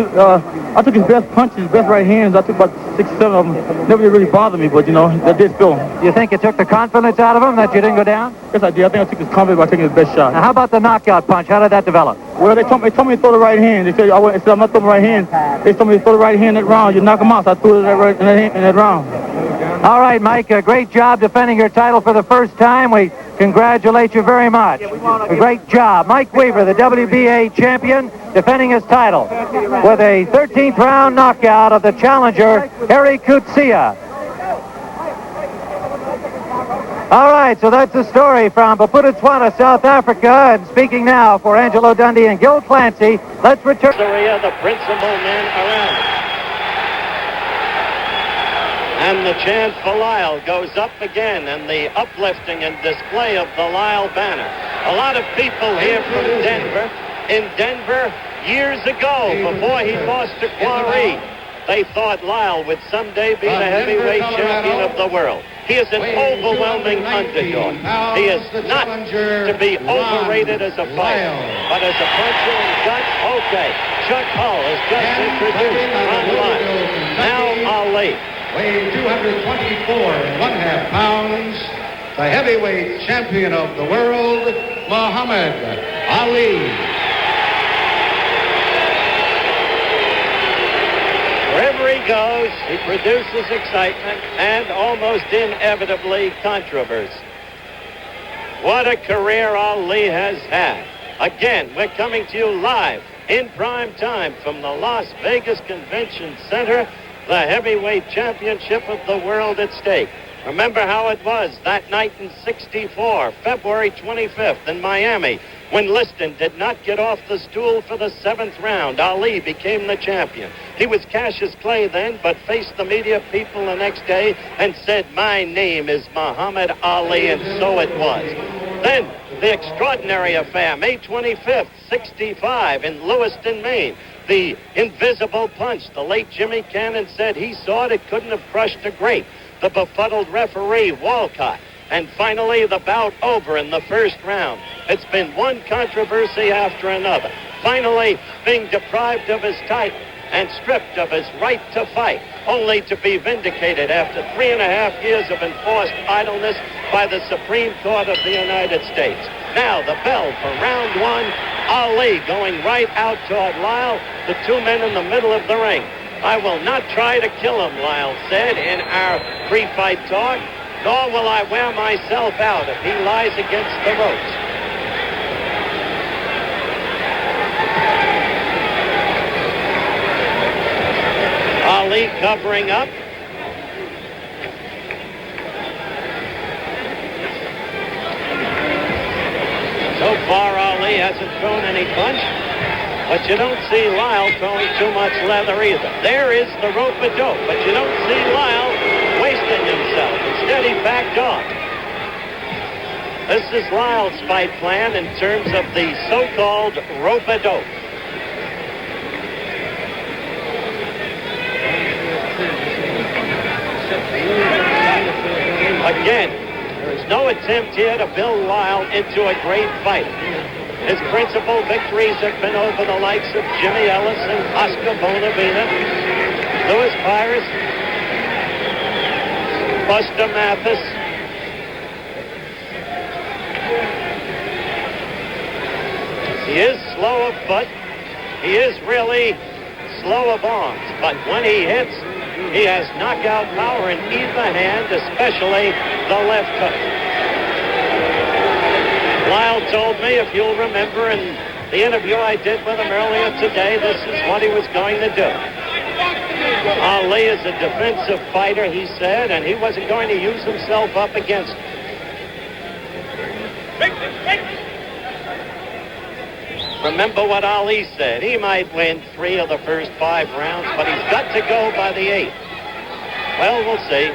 took his best punches, his best right hands. I took about 6 or 7 of them. Never did really bother me, but, you know, that did feel. Do you think it took the confidence out of him that you didn't go down? Yes, I did. I think I took his confidence by taking his best shot. Now, how about the knockout punch? How did that develop? Well, they told me to throw the right hand. They said, I'm not throwing the right hand. They told me to throw the right hand in that round. You knock him out, so I threw it in that round. All right, Mike, a great job defending your title for the first time. We congratulate you very much. A great job. Mike Weaver, the WBA champion, defending his title with a 13th round knockout of the challenger, Gerrie Coetzee. All right, so that's the story from Bophuthatswana, South Africa. And speaking now for Angelo Dundee and Gil Clancy, let's return. The principal men around. And the chant for Lyle goes up again, and the uplifting and display of the Lyle banner. A lot of people here from Denver. In Denver, years ago, before he lost to Quarry, they thought Lyle would someday be the heavyweight champion of the world. He is an overwhelming underdog. He is not to be overrated as a fighter, but as a puncher and guts, okay. Chuck Hull has just introduced Ron Lyle. Now Ali. Weighing 224.5 pounds, the heavyweight champion of the world, Muhammad Ali. Wherever he goes, he produces excitement and almost inevitably controversy. What a career Ali has had. Again, we're coming to you live in prime time from the Las Vegas Convention Center. The heavyweight championship of the world at stake. Remember how it was that night in '64, February 25th in Miami, when Liston did not get off the stool for the 7th round. Ali became the champion. He was Cassius Clay then, but faced the media people the next day and said, "My name is Muhammad Ali," and so it was. Then, the extraordinary affair, May 25th, '65 in Lewiston, Maine. The invisible punch. The late Jimmy Cannon said he saw it, it couldn't have crushed a grape. The befuddled referee, Walcott. And finally, the bout over in the first round. It's been one controversy after another. Finally, being deprived of his title and stripped of his right to fight, only to be vindicated after 3.5 years of enforced idleness by the Supreme Court of the United States. Now, the bell for round one. Ali going right out toward Lyle, the two men in the middle of the ring. "I will not try to kill him," Lyle said in our pre-fight talk, "nor will I wear myself out if he lies against the ropes." Ali covering up. So far, Ali hasn't thrown any punch, but you don't see Lyle throwing too much leather either. There is the rope-a-dope, but you don't see Lyle wasting himself. Instead, he backed off. This is Lyle's fight plan in terms of the so-called rope-a-dope. Again, there is no attempt here to build Lyle into a great fighter. His principal victories have been over the likes of Jimmy Ellis and Oscar Bonavena, Louis Pyrus, Buster Mathis. He is slow of foot. He is really slow of arms, but when he hits, he has knockout power in either hand, especially the left hook. Lyle told me, if you'll remember, in the interview I did with him earlier today, this is what he was going to do. Ali is a defensive fighter, he said, and he wasn't going to use himself up against him. Remember what Ali said. He might win 3 of the first 5 rounds, but he's got to go by the 8th. Well, we'll see.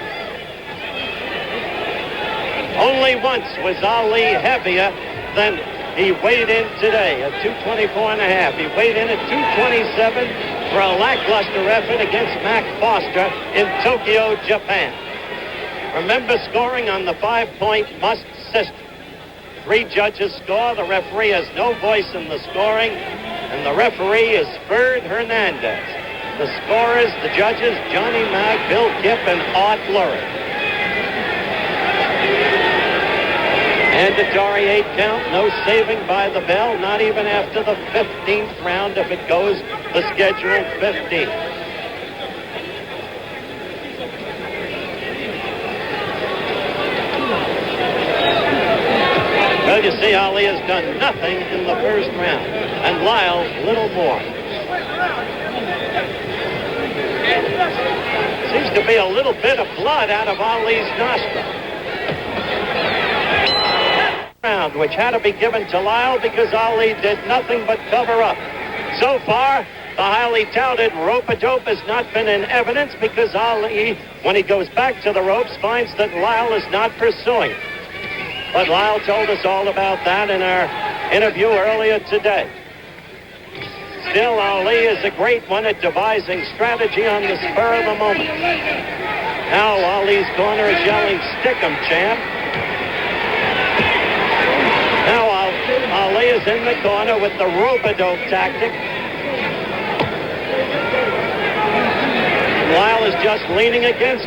Only once was Ali heavier than he weighed in today at 224.5. He weighed in at 227 for a lackluster effort against Mac Foster in Tokyo, Japan. Remember scoring on the 5-point must system. 3 judges score. The referee has no voice in the scoring, and the referee is Ferd Hernandez. The scorers, the judges, Johnny Mack, Bill Kipp, and Art Lurie. Mandatory 8 count, no saving by the bell, not even after the 15th round if it goes the scheduled 15. Well, you see, Ali has done nothing in the first round, and Lyle little more. Seems to be a little bit of blood out of Ali's nostril. Round, which had to be given to Lyle because Ali did nothing but cover up. So far, the highly touted rope-a-dope has not been in evidence because Ali, when he goes back to the ropes, finds that Lyle is not pursuing. But Lyle told us all about that in our interview earlier today. Still, Ali is a great one at devising strategy on the spur of the moment. Now Ali's corner is yelling, "Stick him, champ." Now Ali is in the corner with the rope-a-dope tactic. Lyle is just leaning against,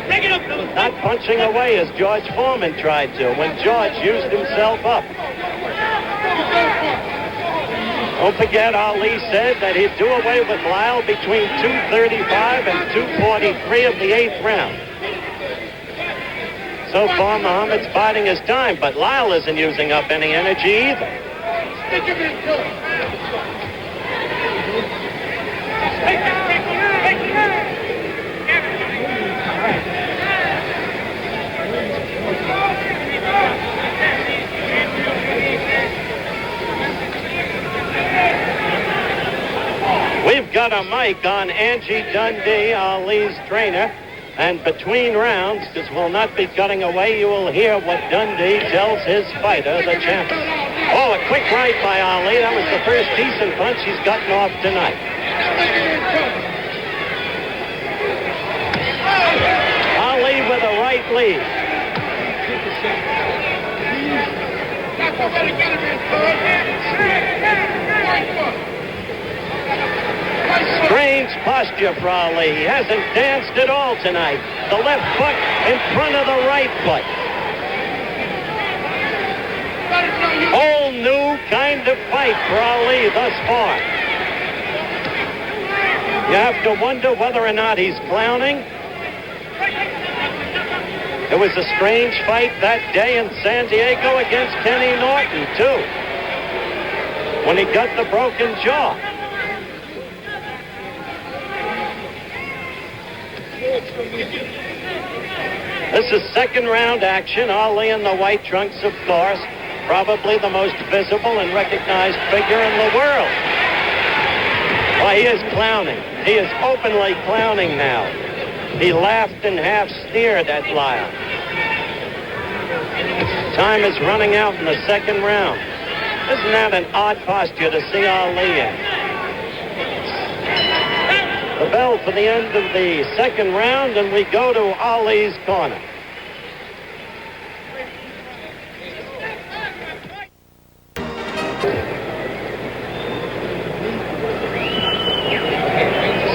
not punching away as George Foreman tried to when George used himself up. Don't forget, Ali said that he'd do away with Lyle between 2:35 and 2:43 of the 8th round. So far, Muhammad's biding his time, but Lyle isn't using up any energy either. We've got a mic on Angie Dundee, Ali's trainer, and between rounds, because we'll not be cutting away, you will hear what Dundee tells his fighter, the champion. Oh, a quick right by Ali. That was the first decent punch he's gotten off tonight. Ali with a right lead. Strange posture for Ali. He hasn't danced at all tonight. The left foot in front of the right foot. Whole new kind of fight for Ali thus far. You have to wonder whether or not he's clowning. It was a strange fight that day in San Diego against Kenny Norton, too, when he got the broken jaw. This is second round action. Ali in the white trunks, of course. Probably the most visible and recognized figure in the world. Well, he is clowning. He is openly clowning now. He laughed and half sneered at Lyle. Time is running out in the second round. Isn't that an odd posture to see Ali in? The bell for the end of the second round, and we go to Ali's corner.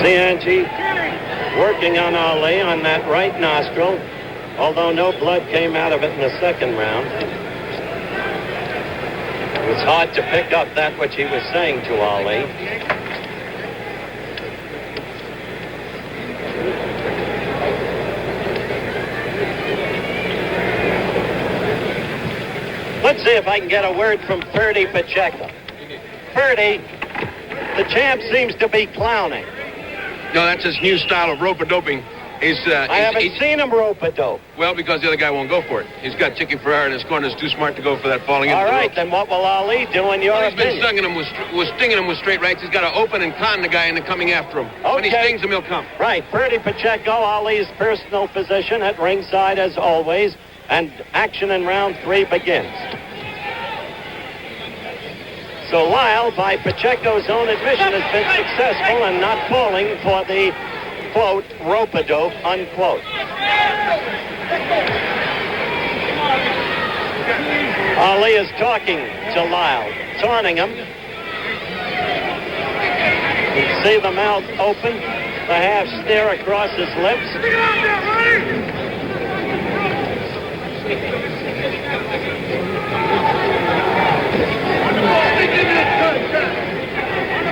See Angie working on Ali on that right nostril, although no blood came out of it in the second round. It was hard to pick up that which he was saying to Ali. Let's see if I can get a word from Ferdy Pacheco. Ferdy, the champ seems to be clowning. No, that's his new style of rope-a-doping. I haven't seen him rope a dope. Well, because the other guy won't go for it. He's got Chicky Ferrara in his corner. Is too smart to go for that falling into All the right, rope. then what will Ali do in your He's been opinion? stinging him with straight rights. He's got to open and con the guy into coming after him. When he Okay. stings him, he'll come. Right, Bertie Pacheco, Ali's personal position at ringside as always, and action in round 3 begins. So Lyle, by Pacheco's own admission, has been successful in not falling for the, quote, rope-a-dope, unquote. Ali is talking to Lyle, taunting him. You can see the mouth open, the half stare across his lips.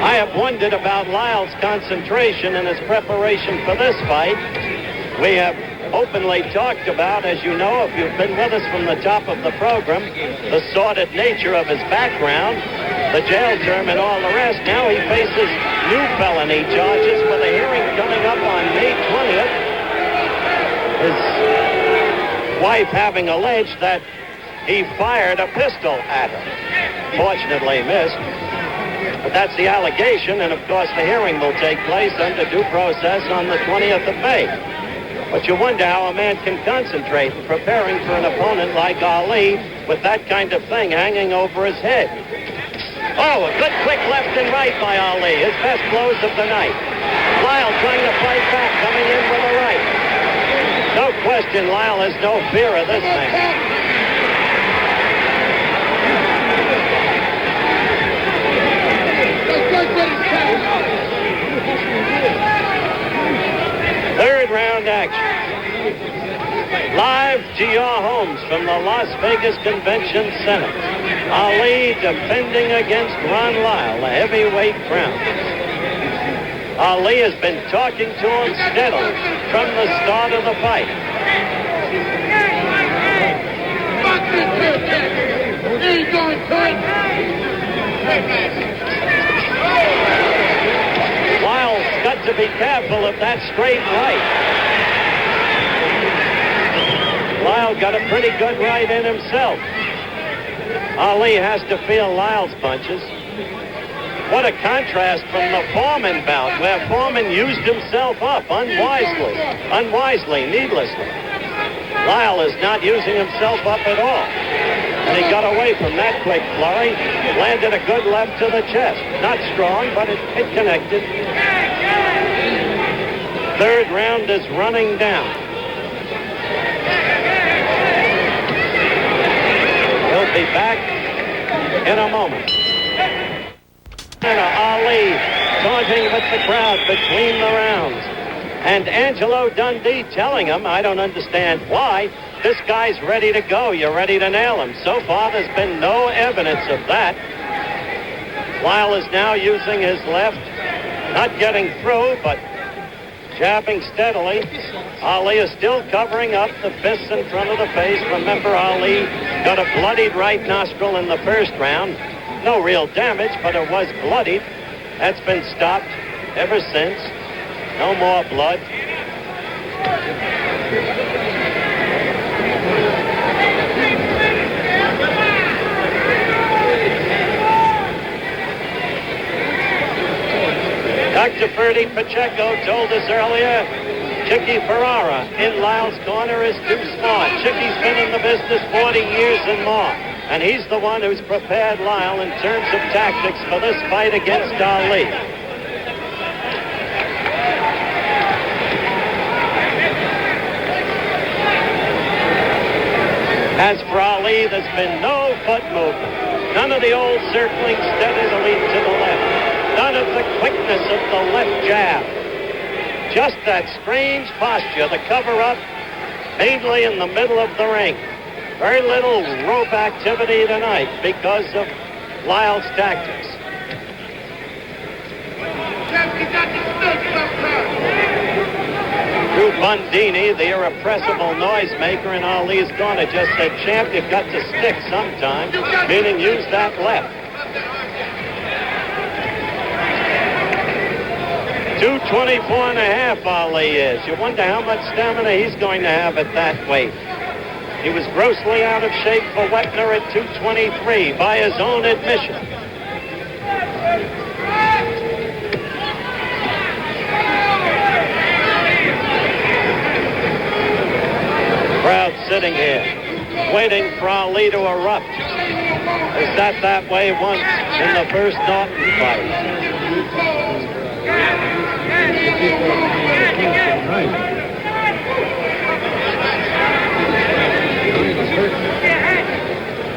I have wondered about Lyle's concentration in his preparation for this fight. We have openly talked about, as you know, if you've been with us from the top of the program, the sordid nature of his background, the jail term and all the rest. Now he faces new felony charges with a hearing coming up on May 20th. His wife having alleged that he fired a pistol at her. Fortunately missed. But that's the allegation, and of course the hearing will take place under due process on the 20th of May. But you wonder how a man can concentrate in preparing for an opponent like Ali with that kind of thing hanging over his head. Oh, a good quick left and right by Ali, his best blows of the night. Lyle trying to fight back, coming in with a right. No question, Lyle has no fear of this man. Third round action. Live to your homes from the Las Vegas Convention Center. Ali defending against Ron Lyle, the heavyweight crown. Ali has been talking to him steadily from the start of the fight. Lyle's got to be careful of that straight right. Lyle got a pretty good right in himself. Ali has to feel Lyle's punches. What a contrast from the Foreman bout, where Foreman used himself up unwisely, needlessly. Lyle is not using himself up at all. And he got away from that quick flurry, landed a good left to the chest. Not strong, but it connected. Third round is running down. He'll be back in a moment. Ali taunting with the crowd between the rounds. And Angelo Dundee telling him, I don't understand why, this guy's ready to go. You're ready to nail him. So far, there's been no evidence of that. Lyle is now using his left, not getting through, but jabbing steadily. Ali is still covering up the fists in front of the face. Remember, Ali got a bloodied right nostril in the first round. No real damage, but it was bloodied. That's been stopped ever since. No more blood. Dr. Bertie Pacheco told us earlier, Chicky Ferrara in Lyle's corner is too smart. Chicky's been in the business 40 years and more, and he's the one who's prepared Lyle in terms of tactics for this fight against Ali. As for Ali, there's been no foot movement. None of the old circling steadily to the left. None of the quickness of the left jab. Just that strange posture, the cover-up, mainly in the middle of the ring. Very little rope activity tonight because of Lyle's tactics. Drew Bundini, the irrepressible noisemaker in Ali's corner, just said, champ, you've got to stick sometime, meaning use that left. 224 and a half Ali is. You wonder how much stamina he's going to have at that weight. He was grossly out of shape for Wetner at 223 by his own admission. Crowd sitting here, waiting for Ali to erupt. They sat that way once in the first Norton fight.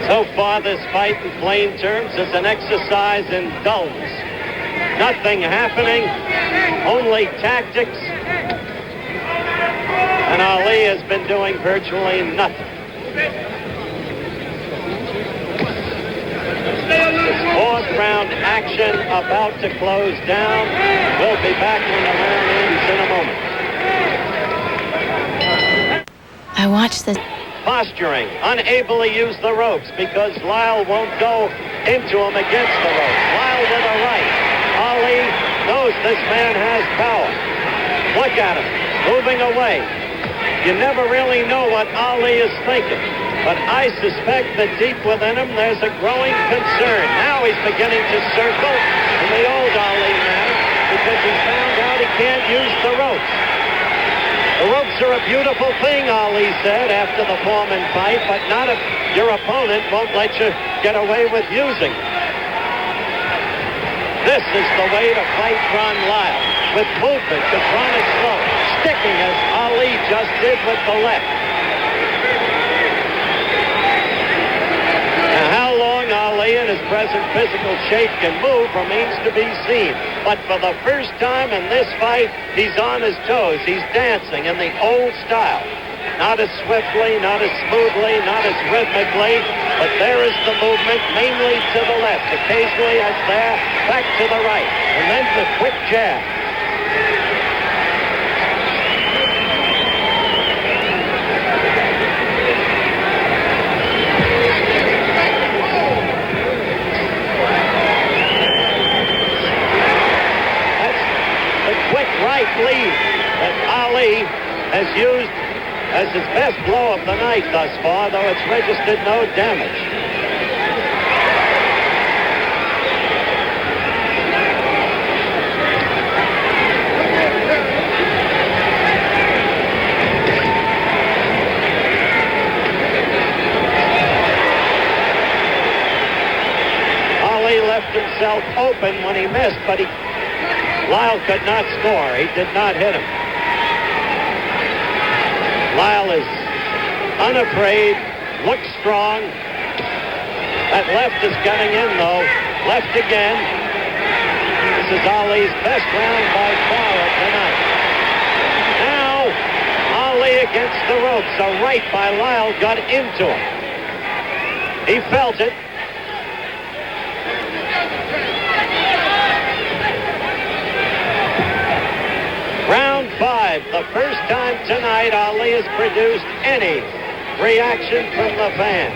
So far, this fight in plain terms is an exercise in dullness. Nothing happening, only tactics. And Ali has been doing virtually nothing. This fourth round action about to close down. We'll be back when the round ends in a moment. I watched this. Posturing, unable to use the ropes because Lyle won't go into him against the ropes. Lyle with a right. Ali knows this man has power. Look at him, moving away. You never really know what Ali is thinking, but I suspect that deep within him there's a growing concern. Now he's beginning to circle in the old Ali manner because he found out he can't use the ropes. The ropes are a beautiful thing, Ali said after the Foreman fight, but not if your opponent won't let you get away with using them. This is the way to fight Ron Lyle, with movement, control it slow, sticking as Ali just did with the left. Now, how long Ali in his present physical shape can move remains to be seen. But for the first time in this fight, he's on his toes. He's dancing in the old style. Not as swiftly, not as smoothly, not as rhythmically, but there is the movement, mainly to the left. Occasionally, as there, back to the right. And then the quick jab. Right lead that Ali has used as his best blow of the night thus far, though it's registered no damage. Ali left himself open when he missed, but Lyle could not score. He did not hit him. Lyle is unafraid, looks strong. That left is getting in, though. Left again. This is Ali's best round by far of the night. Now, Ali against the ropes. A right by Lyle got into him. He felt it. Round 5, the first time tonight Ali has produced any reaction from the fans.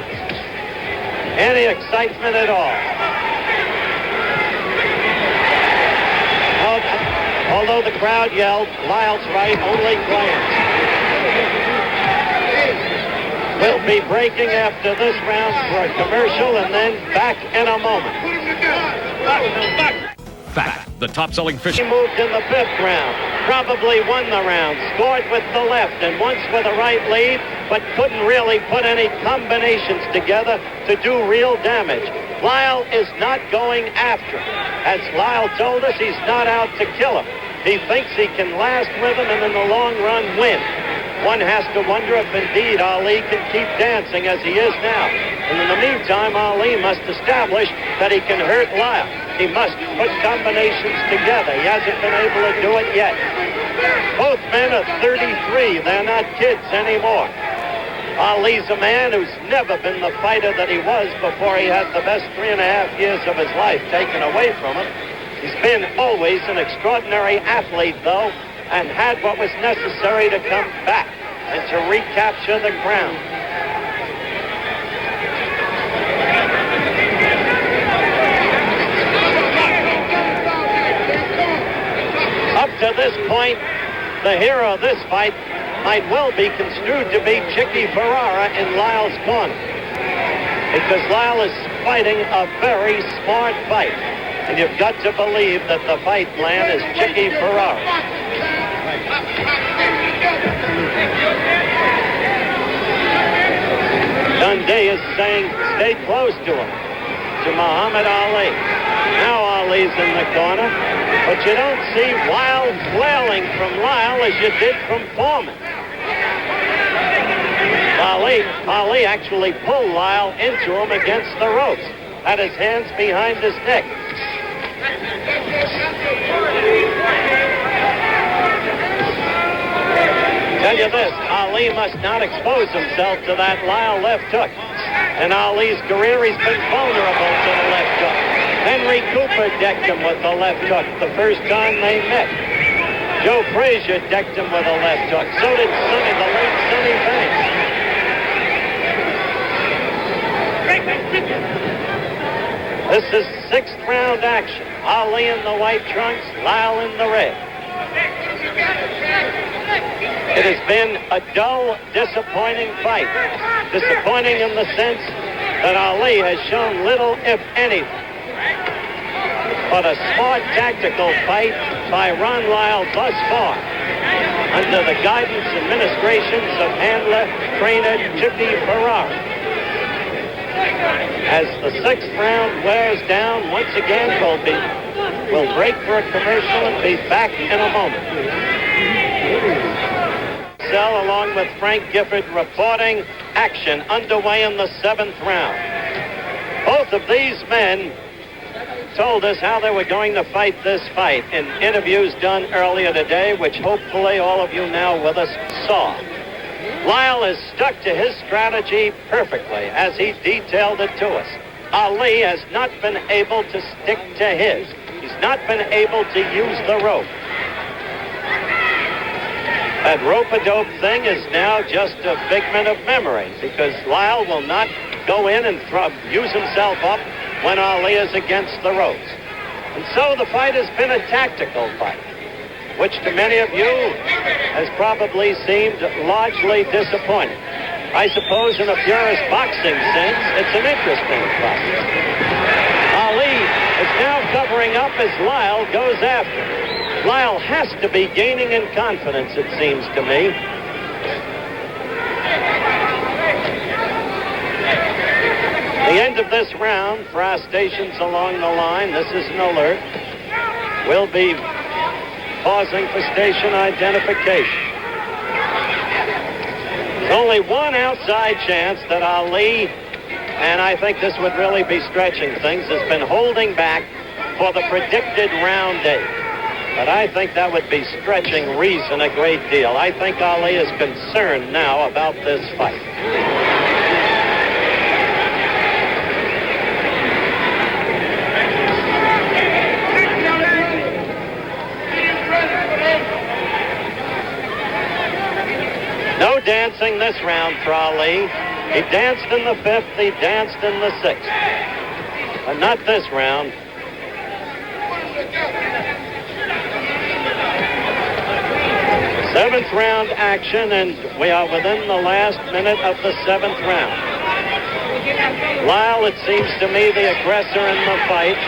Any excitement at all. Although the crowd yelled, Lyle's right, only glance. We'll be breaking after this round for a commercial and then back in a moment. Fact, the top-selling fish. He moved in the 5th round, probably won the round, scored with the left and once with a right lead, but couldn't really put any combinations together to do real damage. Lyle is not going after him. As Lyle told us, he's not out to kill him. He thinks he can last with him and in the long run win. One has to wonder if indeed Ali can keep dancing as he is now. And in the meantime, Ali must establish that he can hurt Lyle. He must put combinations together. He hasn't been able to do it yet. Both men are 33. They're not kids anymore. Ali's a man who's never been the fighter that he was before he had the best 3.5 years of his life taken away from him. He's been always an extraordinary athlete, though, and had what was necessary to come back and to recapture the crown. Up to this point, the hero of this fight might well be construed to be Chicky Ferrara in Lyle's corner. Because Lyle is fighting a very smart fight. And you've got to believe that the fight plan is Chicky Ferrara. Dundee is saying, stay close to him, to Muhammad Ali. Now Ali's in the corner, but you don't see wild flailing from Lyle as you did from Foreman. Ali actually pulled Lyle into him against the ropes, had his hands behind his neck. Tell you this, Ali must not expose himself to that Lyle left hook. In Ali's career, he's been vulnerable to the left hook. Henry Cooper decked him with the left hook the first time they met. Joe Frazier decked him with a left hook. So did Sonny, the late Sonny Banks. This is sixth round action. Ali in the white trunks, Lyle in the red. It has been a dull, disappointing fight. Disappointing in the sense that Ali has shown little, if anything. But a smart tactical fight by Ron Lyle thus far, under the guidance and ministrations of handler, trainer Chicky Ferrara. As the sixth round wears down, once again we'll break for a commercial and be back in a moment. Along with Frank Gifford reporting action underway in the seventh round. Both of these men told us how they were going to fight this fight in interviews done earlier today, which hopefully all of you now with us saw. Lyle has stuck to his strategy perfectly as he detailed it to us. Ali has not been able to stick to his. He's not been able to use the rope. That rope-a-dope thing is now just a figment of memory because Lyle will not go in and use himself up when Ali is against the ropes. And so the fight has been a tactical fight, which to many of you has probably seemed largely disappointing. I suppose in a purist boxing sense, it's an interesting fight. Ali is now covering up as Lyle goes after. Lyle has to be gaining in confidence, it seems to me. The end of this round for our stations along the line, this is an alert. We'll be pausing for station identification. There's only one outside chance that Ali, and I think this would really be stretching things, has been holding back for the predicted round 8. But I think that would be stretching reason a great deal. I think Ali is concerned now about this fight. No dancing this round for Ali. He danced in the 5th, he danced in the 6th. But not this round. Seventh round action, and we are within the last minute of the 7th round. Lyle, it seems to me, the aggressor in the fight.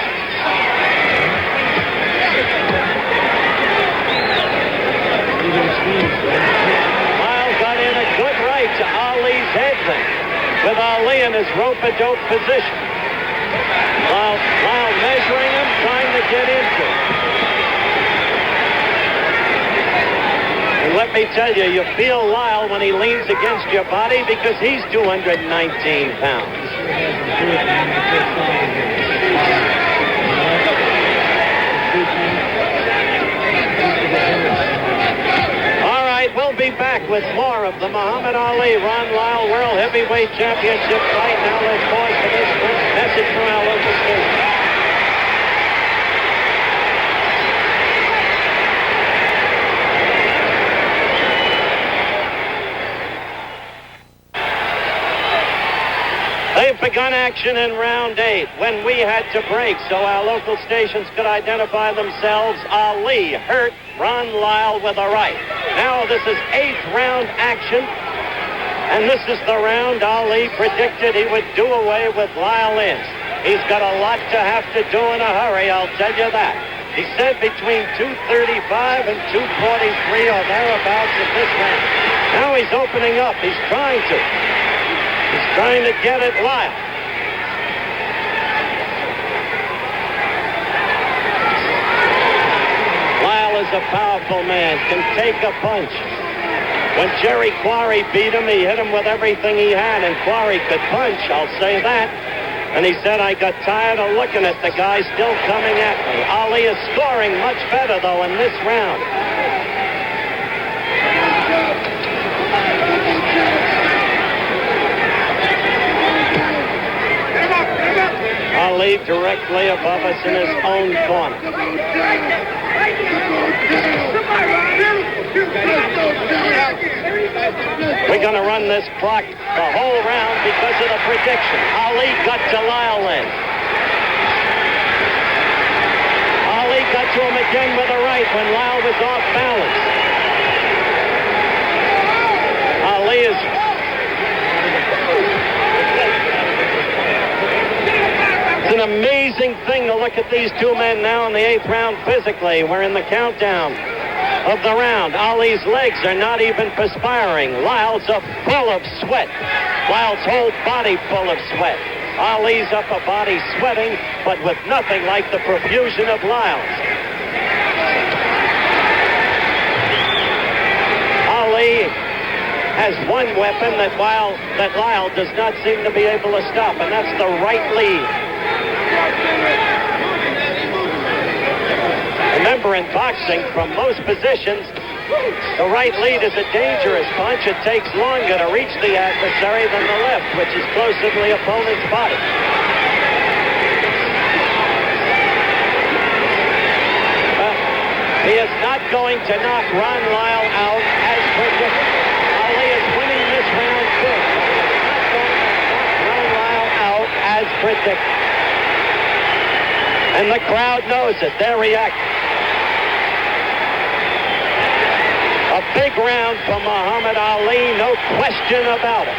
Lyle got in a good right to Ali's head then, with Ali in his rope-a-dope position. Lyle measuring him, trying to get into it. And let me tell you, you feel Lyle when he leans against your body because he's 219 pounds. All right, we'll be back with more of the Muhammad Ali Ron Lyle World Heavyweight Championship fight. Now let's pause for this message from our local station. They've begun One action in round 8 when we had to break so our local stations could identify themselves. Ali hurt Ron Lyle with a right. Now this is 8th round action. And this is the round Ali predicted he would do away with Lyle in. He's got a lot to have to do in a hurry, I'll tell you that. He said between 2:35 and 2:43 or thereabouts in this round. Now he's opening up. He's trying to. He's trying to get at Lyle. Lyle is a powerful man, can take a punch. When Gerrie beat him, he hit him with everything he had, and Quarry could punch, I'll say that. And he said, I got tired of looking at the guy still coming at me. Ali is scoring much better, though, in this round. Ali directly above us in his own corner. We're going to run this clock the whole round because of the prediction. Ali got to Lyle then. Ali got to him again with a right when Lyle was off balance. Ali is... It's an amazing thing to look at these two men now in the 8th round physically. We're in the countdown of the round. Ali's legs are not even perspiring. Lyle's are full of sweat. Lyle's whole body full of sweat. Ali's upper body sweating, but with nothing like the profusion of Lyle's. Ali has one weapon that Lyle does not seem to be able to stop, and that's the right lead. Remember, in boxing, from most positions, the right lead is a dangerous punch. It takes longer to reach the adversary than the left, which is closer to the opponent's body. He is not going to knock Ron Lyle out as predicted. Ali is winning this round big. He's not going to knock Ron Lyle out as predicted. And the crowd knows it. They're reacting. A big round for Muhammad Ali, no question about it.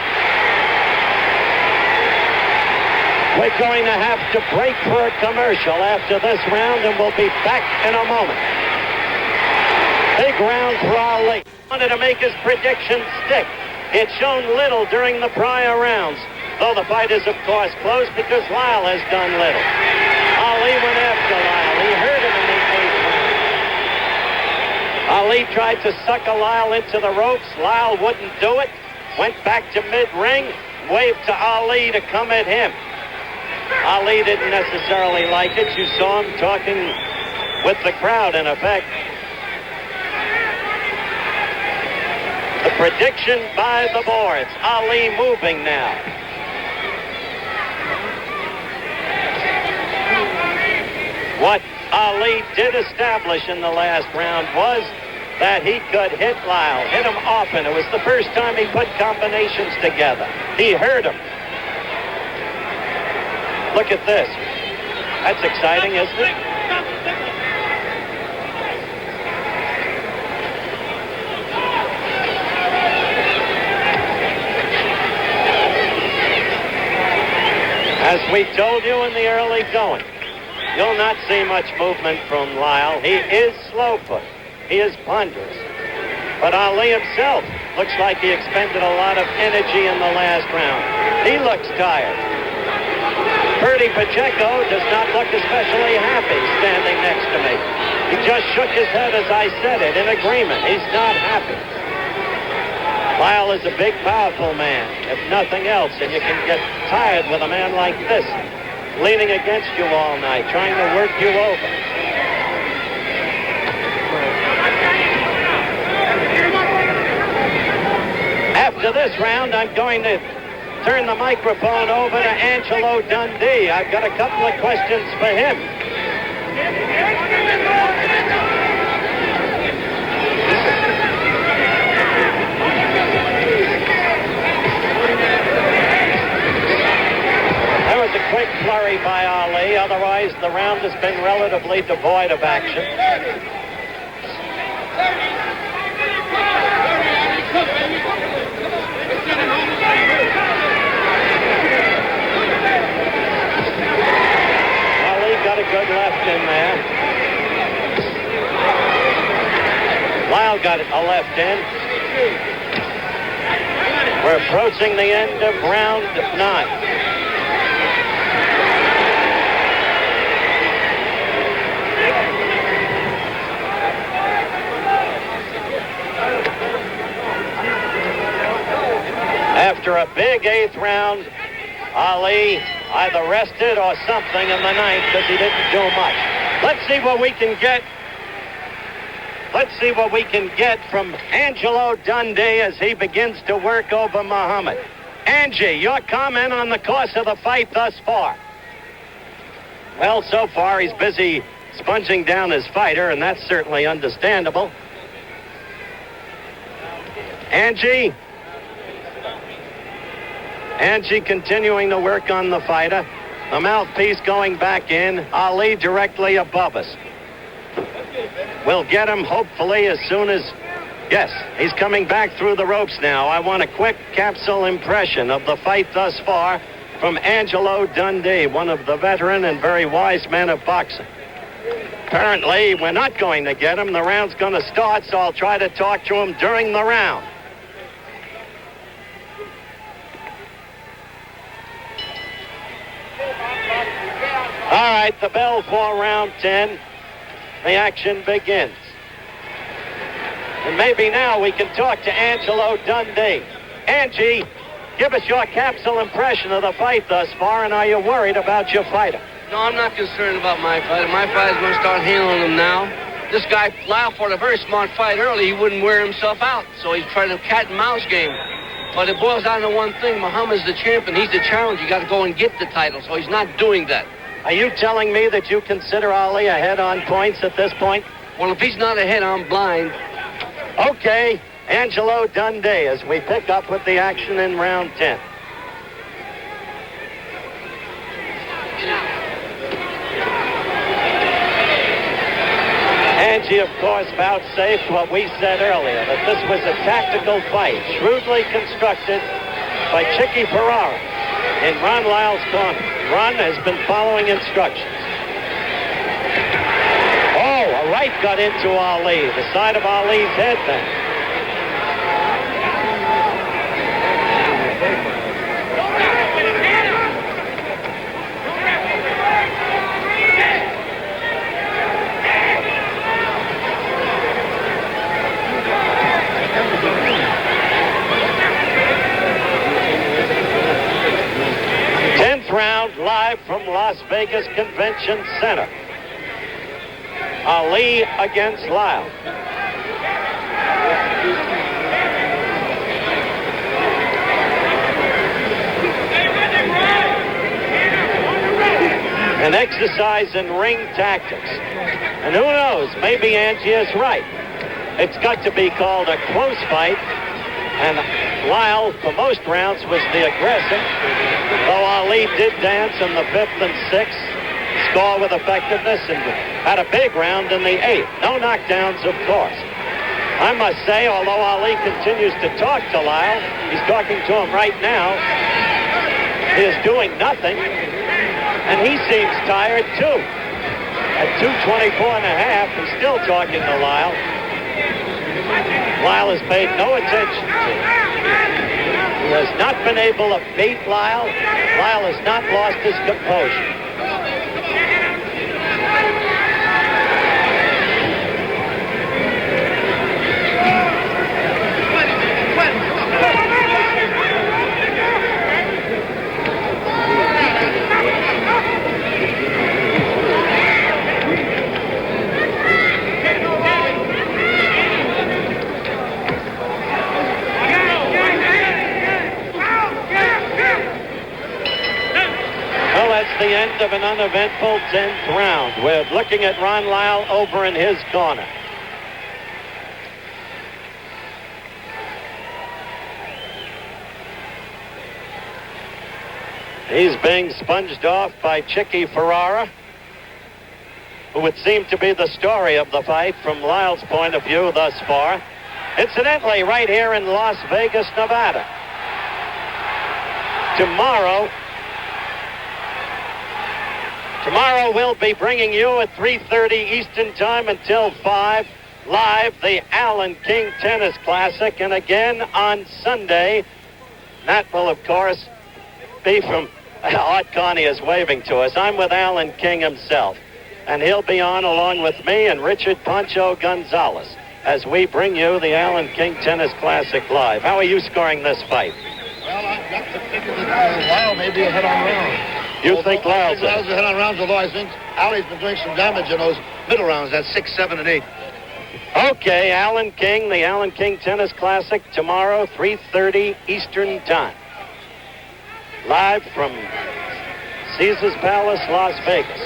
We're going to have to break for a commercial after this round, and we'll be back in a moment. Big round for Ali. Wanted to make his prediction stick. He had shown little during the prior rounds, though the fight is, of course, close because Lyle has done little. Ali went after Lyle. He hurt him in the 8th round. Ali tried to sucker Lyle into the ropes. Lyle wouldn't do it. Went back to mid-ring, waved to Ali to come at him. Ali didn't necessarily like it. You saw him talking with the crowd, in effect. The prediction by the boards. Ali moving now. What Ali did establish in the last round was that he could hit Lyle, hit him often. It was the first time he put combinations together. He hurt him. Look at this. That's exciting, isn't it? As we told you in the early going, you'll not see much movement from Lyle. He is slow-foot. He is ponderous. But Ali himself looks like he expended a lot of energy in the last round. He looks tired. Purdy Pacheco does not look especially happy standing next to me. He just shook his head as I said it, in agreement. He's not happy. Lyle is a big, powerful man, if nothing else, and you can get tired with a man like this, leaning against you all night, trying to work you over. After this round, I'm going to turn the microphone over to Angelo Dundee. I've got a couple of questions for him. quick flurry by Ali. Otherwise, the round has been relatively devoid of action. Ali got a good left in there. Lyle got a left in. We're approaching the end of round 9. After a big 8th round, Ali either rested or something in the 9th because he didn't do much. Let's see what we can get. Let's see what we can get from Angelo Dundee as he begins to work over Muhammad. Angie, your comment on the course of the fight thus far? Well, so far he's busy sponging down his fighter, and that's certainly understandable. Angie? Angie continuing to work on the fighter. The mouthpiece going back in. Ali directly above us. We'll get him hopefully as soon as... Yes, he's coming back through the ropes now. I want a quick capsule impression of the fight thus far from Angelo Dundee, one of the veteran and very wise men of boxing. Apparently, we're not going to get him. The round's going to start, so I'll try to talk to him during the round. All right, the bell for round 10. The action begins. And maybe now we can talk to Angelo Dundee. Angie, give us your capsule impression of the fight thus far, and are you worried about your fighter? No, I'm not concerned about my fighter. My fighter's going to start handling him now. This guy, Lyle, fought a very smart fight early. He wouldn't wear himself out, so he's trying to cat and mouse game. But it boils down to one thing. Muhammad's the champion. He's the challenger. You got to go and get the title, so he's not doing that. Are you telling me that you consider Ali ahead on points at this point? Well, if he's not ahead, I'm blind. Okay, Angelo Dundee as we pick up with the action in round 10. Angie, of course, vouchsafed what we said earlier, that this was a tactical fight, shrewdly constructed by Chicky Ferrara in Ron Lyle's corner. Ron has been following instructions. Oh, a right got into Ali, the side of Ali's head then. Round live from Las Vegas Convention Center. Ali against Lyle. An exercise in ring tactics. And who knows, maybe Angie is right. It's got to be called a close fight. And Lyle, for most rounds, was the aggressor. Though Ali did dance in the 5th and 6th, score with effectiveness, and had a big round in the 8th. No knockdowns, of course. I must say, although Ali continues to talk to Lyle, he's talking to him right now, he is doing nothing, and he seems tired, too. At 2:24 and a half, he's still talking to Lyle. Lyle has paid no attention to him. He has not been able to beat Lyle. Lyle has not lost his composure. The end of an uneventful 10th round. We're looking at Ron Lyle over in his corner. He's being sponged off by Chicky Ferrara, who would seem to be the story of the fight from Lyle's point of view thus far. Incidentally, right here in Las Vegas, Nevada. Tomorrow we'll be bringing you at 3:30 Eastern Time until 5 live the Alan King Tennis Classic. And again on Sunday, that will, of course, be from... Art Carney is waving to us. I'm with Alan King himself. And he'll be on along with me and Richard Pancho Gonzalez as we bring you the Alan King Tennis Classic live. How are you scoring this fight? Well, I've got to figure that Lyle may be ahead on rounds. You think Lyle's ahead on rounds, although I think Ali's been doing some damage in those middle rounds. That's 6, 7, and 8. Okay, Alan King, the Alan King Tennis Classic tomorrow, 3:30 Eastern Time. Live from Caesars Palace, Las Vegas.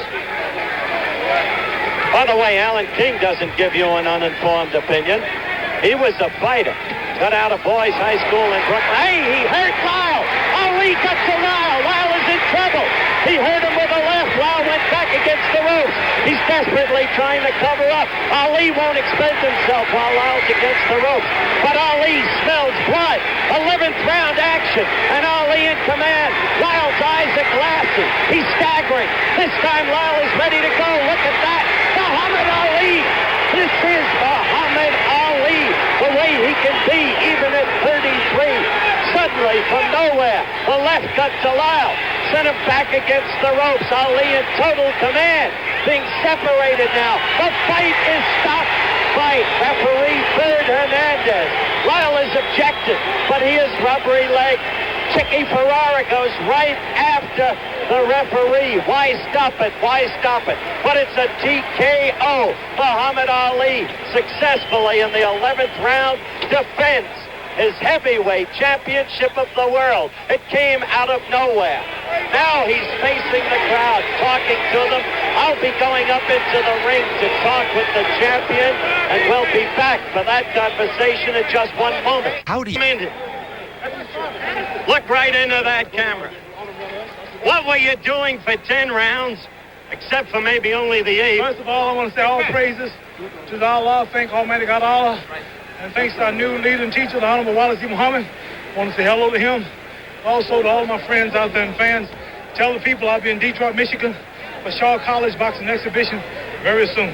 By the way, Alan King doesn't give you an uninformed opinion. He was a fighter. Got out of boys' high school in Brooklyn. Hey, he hurt Lyle. Ali got to Lyle. Lyle is in trouble. He hurt him with a left. Lyle went back against the ropes. He's desperately trying to cover up. Ali won't expend himself while Lyle's against the ropes. But Ali smells blood. 11th round action. And Ali in command. Lyle's eyes are glassy. He's staggering. This time Lyle is ready to go. Look at that. Muhammad Ali. This is Muhammad Ali. The way he can be even at 33. Suddenly, from nowhere, the left cut to Lyle. Sent him back against the ropes. Ali in total command. Being separated now. The fight is stopped by referee Bird Hernandez. Lyle is objected, but he is rubbery legged. Chicky Ferrara goes right after the referee. Why stop it? Why stop it? But it's a TKO. Muhammad Ali successfully in the 11th round defends his heavyweight championship of the world. It came out of nowhere. Now he's facing the crowd, talking to them. I'll be going up into the ring to talk with the champion, and we'll be back for that conversation in just one moment. How do you... Look right into that camera. What were you doing for 10 rounds, except for maybe only the 8th? First of all, I want to say all praises to Allah. Thank Almighty God Allah. And thanks to our new leader and teacher, the Honorable Wallace E. Muhammad. I want to say hello to him. Also to all my friends out there and fans. Tell the people I'll be in Detroit, Michigan for Shaw College Boxing Exhibition very soon.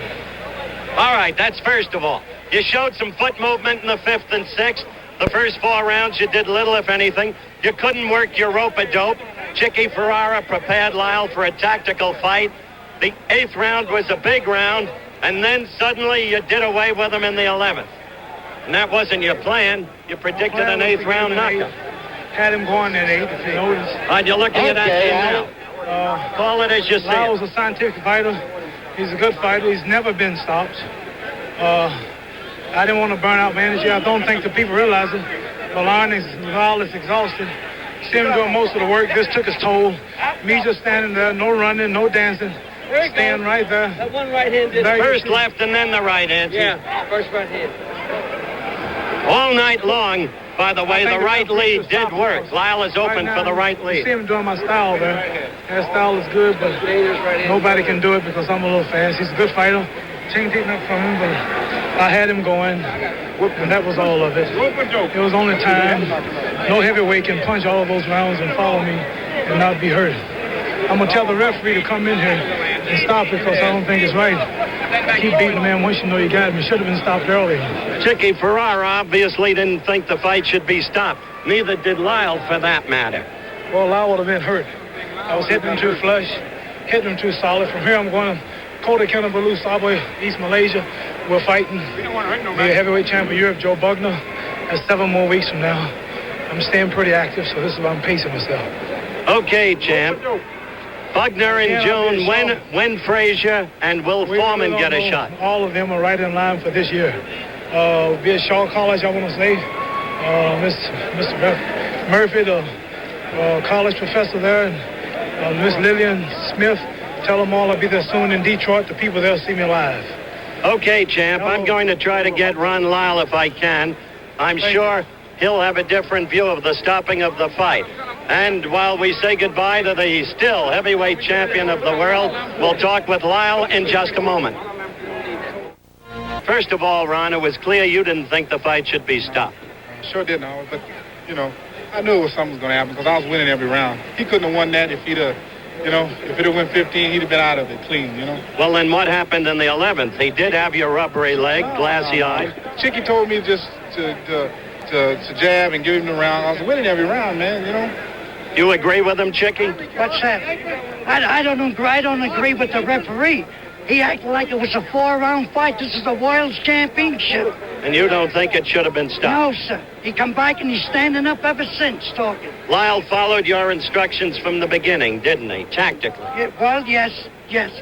All right, that's first of all. You showed some foot movement in the 5th and 6th. The first 4 rounds, you did little, if anything. You couldn't work your rope-a-dope. Chicky Ferrara prepared Lyle for a tactical fight. The 8th round was a big round, and then suddenly you did away with him in the 11th. And that wasn't your plan. You predicted an 8th round knockout. Had him going at 8, if you notice. All right, you're looking at that game now. Call it as you see it. Lyle's a scientific fighter. He's a good fighter. He's never been stopped. I didn't want to burn out my energy. I don't think the people realize it. Lyle is exhausted. See him doing most of the work. This took his toll. Me just standing there, no running, no dancing. Staying right there. That one right hand did first left and then the right hand. Yeah, first right hand. All night long, by the way, the right lead did work. Lyle is open for the right lead. You see him doing my style there. That style is good, but nobody can do it because I'm a little fast. He's a good fighter. Can't take nothing from him, but I had him going, and that was all of it. It was only time. No heavyweight can punch all of those rounds and follow me and not be hurt. I'm going to tell the referee to come in here and stop it because I don't think it's right. Keep beating the man once you know you got him. He should have been stopped earlier. Chicky Ferrara obviously didn't think the fight should be stopped. Neither did Lyle, for that matter. Well, Lyle would have been hurt. I was hitting him too flush, hitting him too solid. From here, I'm going to Coetzee, Sabah, East Malaysia. We're fighting the heavyweight champion of Europe, Joe Bugner. That's 7 more weeks from now. I'm staying pretty active, so this is why I'm pacing myself. Okay, champ. Bugner in June, when Frazier and Will Foreman get a shot. All of them are right in line for this year. Be at Shaw College, I want to say. Mr. Murphy, the college professor there, and Miss Lillian Smith. Tell them all I'll be there soon in Detroit. The people there see me live. Okay, champ. I'm going to try to get Ron Lyle if I can. I'm sure he'll have a different view of the stopping of the fight. And while we say goodbye to the still heavyweight champion of the world, we'll talk with Lyle in just a moment. First of all, Ron, it was clear you didn't think the fight should be stopped. Sure didn't, Howard, but, you know, I knew something was going to happen because I was winning every round. He couldn't have won that if he'd have, you know, if he'd have won 15, he'd have been out of it clean, you know. Well, then what happened in the 11th? He did have your rubbery leg, glassy-eyed. Chicky told me just to jab and give him the round. I was winning every round, man, you know. You agree with him, Chicky? What's that? I don't agree with the referee. He acted like it was a 4-round fight. This is a World's Championship. And you don't think it should have been stopped? No, sir. He come back and he's standing up ever since talking. Lyle followed your instructions from the beginning, didn't he? Tactically. Yeah, well, yes,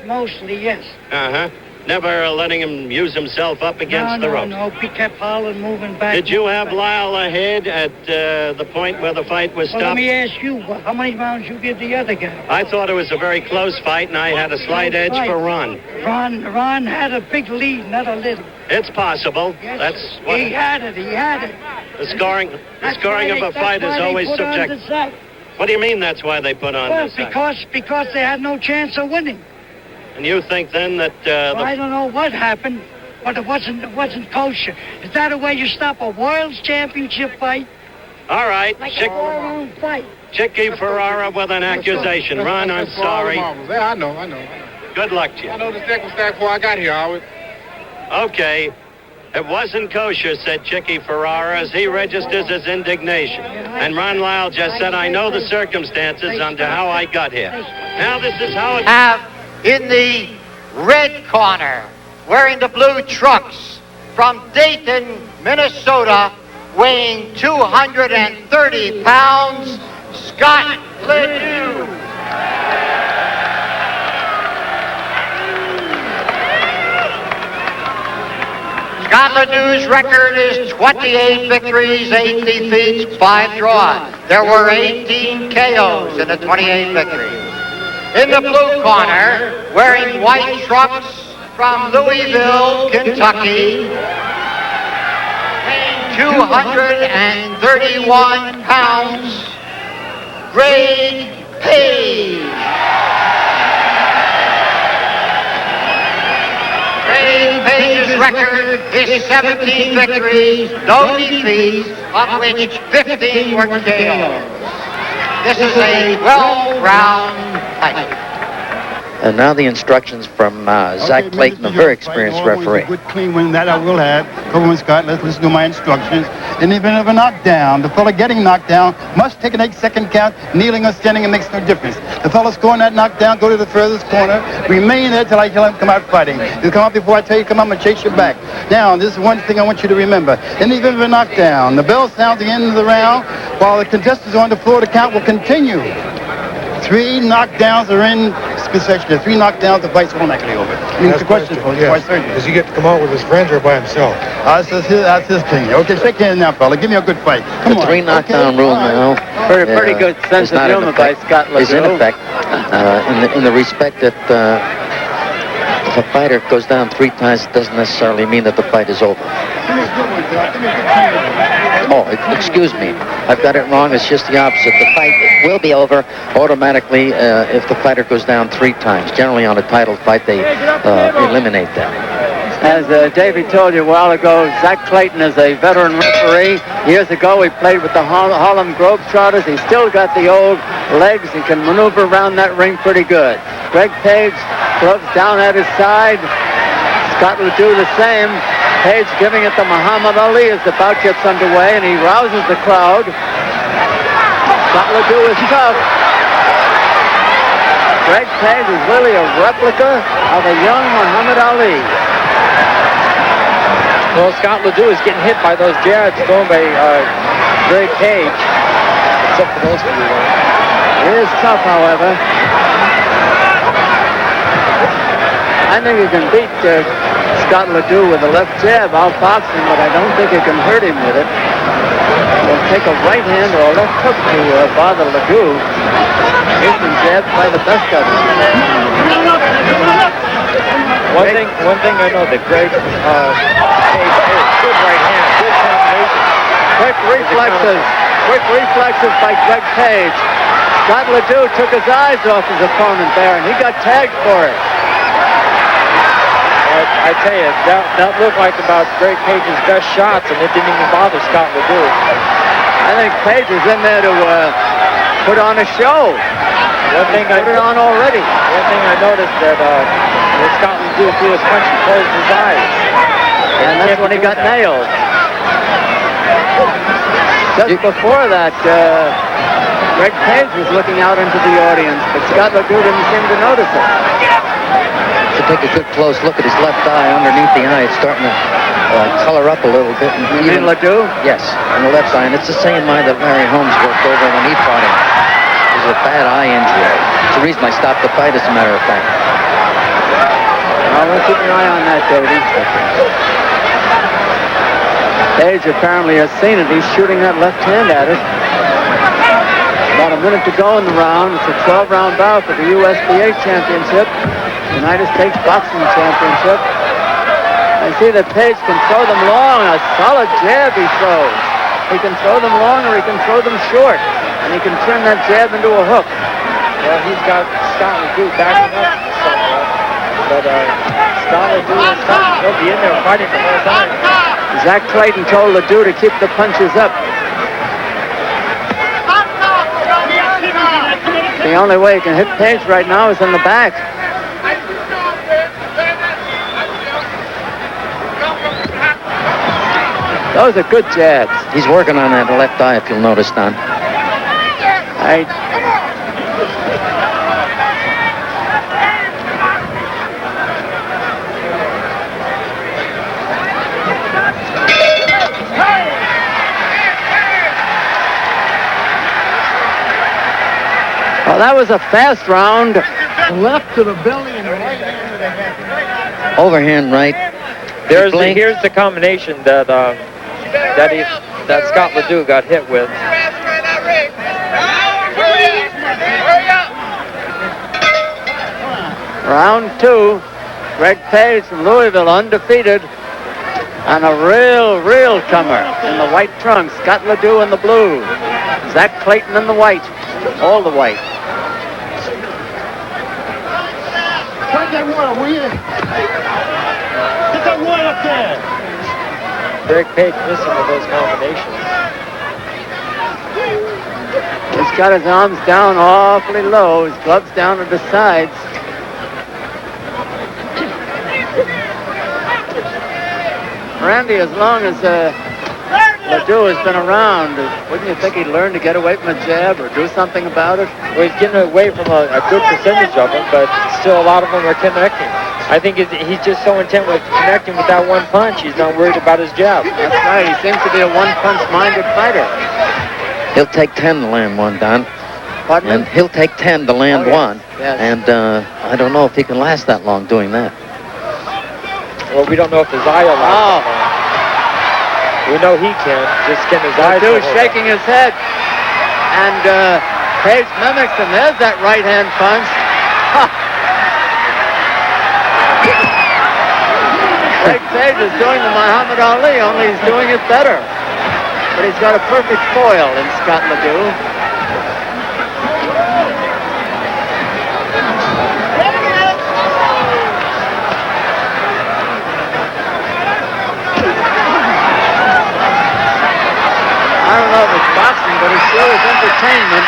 mostly, yes. Uh-huh. Never letting him use himself up against the ropes. No, he kept hollering, moving back. Did you have Lyle ahead at the point where the fight was stopped? Well, let me ask you, how many rounds you give the other guy? I thought it was a very close fight, and I had a slight edge for Ron. Ron had a big lead, not a little. It's possible. Yes, That's what he had it. The scoring of a fight is always subjective. What do you mean that's why they put on the sack? Because they had no chance of winning. And you think then that I don't know what happened, but it wasn't kosher. Is that a way you stop a World's Championship fight? All right. Like a 4-round fight. Chicky Ferrara with an accusation. Ron, I'm sorry. Yeah, I know. Good luck to you. I know the deck was stacked before I got here, Howard. Okay. It wasn't kosher, said Chicky Ferrara, as he registers his indignation. And Ron Lyle just said, I know the circumstances under how I got here. Now this is how it... In the red corner, wearing the blue trunks, from Dayton, Minnesota, weighing 230 pounds, Scott Ledoux. Scott Ledoux's record is 28 victories, 8 defeats, 5 draws. There were 18 KOs in the 28 victories. In the blue corner, wearing white trunks from Louisville, Kentucky, weighing 231 pounds, Greg Page. Greg Page's record is 17 victories, no defeats, of which 15 were KOs. This is a 12-round fight. And now the instructions from Zach Clayton, a very experienced referee. Good clean win, that I will have. Coleman Scott, let's listen to my instructions. In the event of a knockdown, the fellow getting knocked down must take an 8-second count. Kneeling or standing, it makes no difference. The fellow scoring that knockdown, go to the furthest corner. Remain there till I tell him to come out fighting. You come out before I tell you to come out and chase you back. Now, this is one thing I want you to remember. In the event of a knockdown, the bell sounds the end of the round. While the contestants are on the floor, the count will continue. 3 knockdowns are in succession. The 3 knockdowns, the fight's automatically over. I mean, it's a question for you. Does he get to come out with his friends or by himself? That's his thing. Okay, shake hands now, fella. Give me a good fight. Come the on. 3 knockdown rule now. Pretty good sense of humor by Scott Ledoux. Is in effect in the respect that if a fighter goes down 3 times, it doesn't necessarily mean that the fight is over. Oh, excuse me. I've got it wrong. It's just the opposite. The fight will be over automatically if the fighter goes down 3 times. Generally on a title fight, they eliminate that. As Davey told you a while ago, Zach Clayton is a veteran referee. Years ago, he played with the Harlem Globetrotters. He's still got the old legs. He can maneuver around that ring pretty good. Greg Page, gloves down at his side. Scott Ledoux the same. Page giving it to Muhammad Ali as the bout gets underway, and he rouses the crowd. Scott Ledoux is tough. Greg Page is really a replica of a young Muhammad Ali. Well, Scott Ledoux is getting hit by those jabs thrown by Greg Page. Except for those few. It is tough, however. I think he can beat Scott Ledoux with a left jab out boxing, but I don't think he can hurt him with it. He'll take a right hand or a left hook to bother Ledoux. He's been jabbed by the best of them. One thing I know that Greg Page has good right hand, good combination. Quick reflexes. quick reflexes by Greg Page. Scott Ledoux took his eyes off his opponent there, and he got tagged for it. I tell you, that looked like about Greg Page's best shots, and it didn't even bother Scott Ledoux. I think Page is in there to put on a show. One thing I put it on already. One thing I noticed that when Scott Ledoux threw his punch, he closed his eyes, and that's when he got nailed. Just before that, Greg Page was looking out into the audience, but Scott Ledoux didn't seem to notice it. To take a good close look at his left eye, underneath the eye, it's starting to color up a little bit. And you mean Ledoux? Yes, on the left eye, and it's the same eye that Larry Holmes worked over when he fought him. It was a bad eye injury. It's the reason I stopped the fight, as a matter of fact. Well, we'll keep an eye on that, Davey. Page apparently has seen it. He's shooting that left hand at it. About a minute to go in the round. It's a 12-round bout for the USBA Championship, United States Boxing Championship. I see that Page can throw them long. A solid jab he throws. He can throw them long or he can throw them short. And he can turn that jab into a hook. Well, he's got Scott Ledoux backing up somewhat. But Scott Ledoux is something. He'll be in there fighting the whole time. Zach Clayton told Ledoux to keep the punches up. The only way he can hit Page right now is in the back. Those are good jabs. He's working on that left eye, if you'll notice, Don. Well, that was a fast round. Left to the belly and right hand to the head. Overhand right. Here's the combination that Scott Ledoux got hit with. Round two. Greg Page from Louisville, undefeated. And a real comer in the white trunks. Scott Ledoux in the blue. Zach Clayton in the white. All the white. Take that water, will you? Get that water up there. Greg Page missing with those combinations. He's got his arms down awfully low. His gloves down at the sides. Randy, as long as Ledoux has been around, wouldn't you think he'd learn to get away from a jab or do something about it? Well, he's getting away from a good percentage of them, but still a lot of them are connecting. I think he's just so intent with connecting with that one punch, he's not worried about his jab. That's right. He seems to be a one-punch-minded fighter. He'll take 10 to land one, Don. Pardon? And he'll take 10 to land one. Yes. And I don't know if he can last that long doing that. Well, we don't know if his eye will last that long. We know he can. Just get his eyes. Ledoux shaking his head. And Page mimics him. There's that right-hand punch. Greg Page is doing the Muhammad Ali, only he's doing it better. But he's got a perfect foil in Scott Ledoux. I don't know if it's boxing, but it sure is entertainment.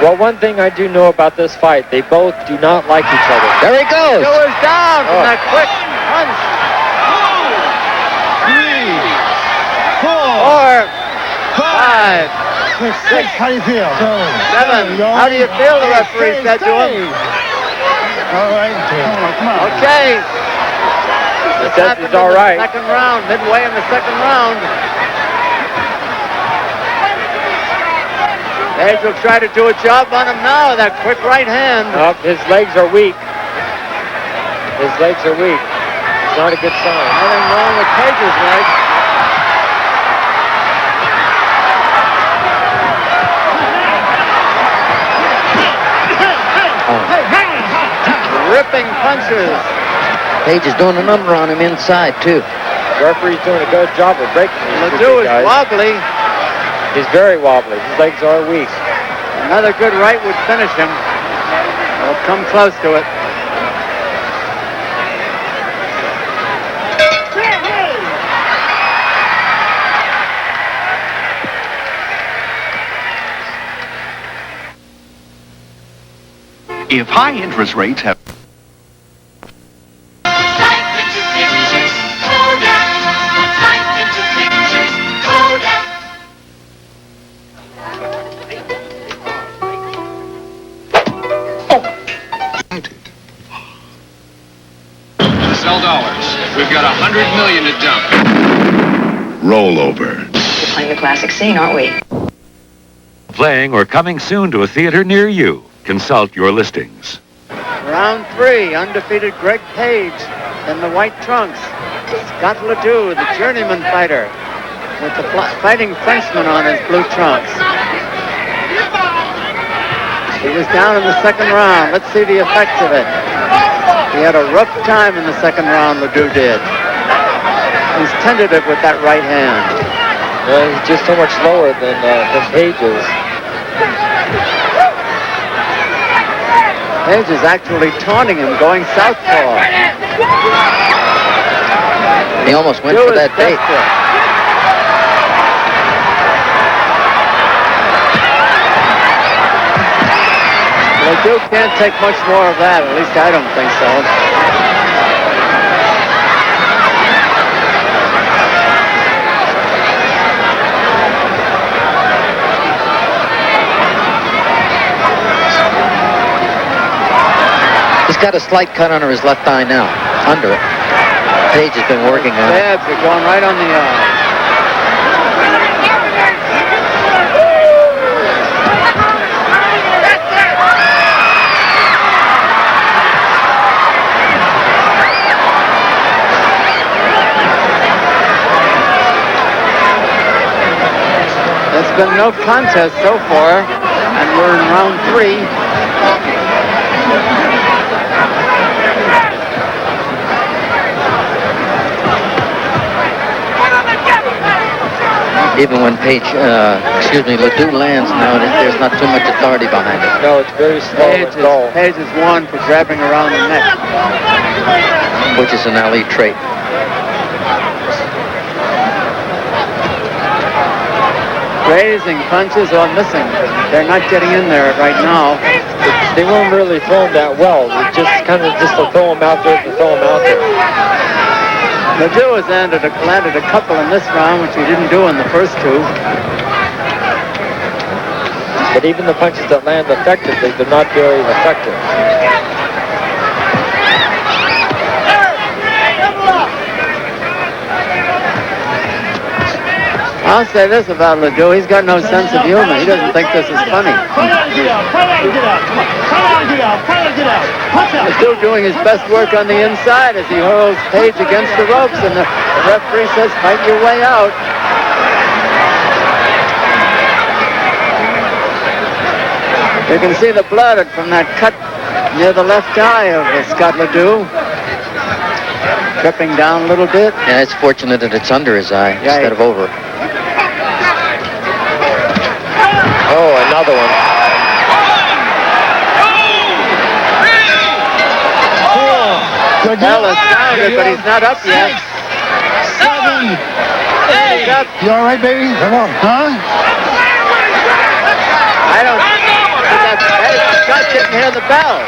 Well, one thing I do know about this fight, they both do not like each other. There he goes. Ledoux is down from that quick punch. 2, 3, 4, 5, 6. How do you feel? 7. How do you feel, the referee said to him? All right. Come on. Okay. It says it's all right. Second round, midway in the second round. Page will try to do a job on him now, that quick right hand. His legs are weak. His legs are weak. It's not a good sign. Nothing wrong with Page's legs. Driving punches. Page is doing a number on him inside, too. The referee's doing a good job of breaking these Ledoux is guys. wobbly. He's very wobbly. His legs are weak. Another good right would finish him. He'll come close to it. If high interest rates have... Sell dollars. We've got $100 million to dump. Rollover. We're playing the classic scene, aren't we? Playing or coming soon to a theater near you. Consult your listings. Round 3, undefeated Greg Page in the white trunks. Scott Ledoux, the journeyman fighter, with the fighting Frenchman on his blue trunks. He was down in the second round. Let's see the effects of it. He had a rough time in the second round, Ledoux did. He's tentative with that right hand. He's just so much lower than Page is. Page is actually taunting him, going southpaw. He almost went for that bait. Ledoux can't take much more of that. At least I don't think so. He's got a slight cut under his left eye now. Under it. Page has been working on it. Jabs are going right on the eye. It's been no contest so far, and we're in round 3. Even when Ledoux lands now, there's not too much authority behind it. No, it's very slow. Page is one for grabbing around the neck. Which is an elite trait. Grazing punches or missing. They're not getting in there right now. They weren't really thrown that well. They just kind of just to throw them out there to throw them out there. Ledoux has landed a couple in this round, which he didn't do in the first 2. But even the punches that land effectively, they're not very effective. I'll say this about Ledoux. He's got no sense of humor. He doesn't think this is funny. Ledoux doing his best work on the inside as he hurls Page against the ropes, and the referee says, fight your way out. You can see the blood from that cut near the left eye of Scott Ledoux. Tripping down a little bit. Yeah, it's fortunate that it's under his eye instead of over. Oh, another one. Bell is sounded, but he's not up yet. 7, 8. You all right, baby? Come on. Huh? I don't think Scott didn't hear the bell.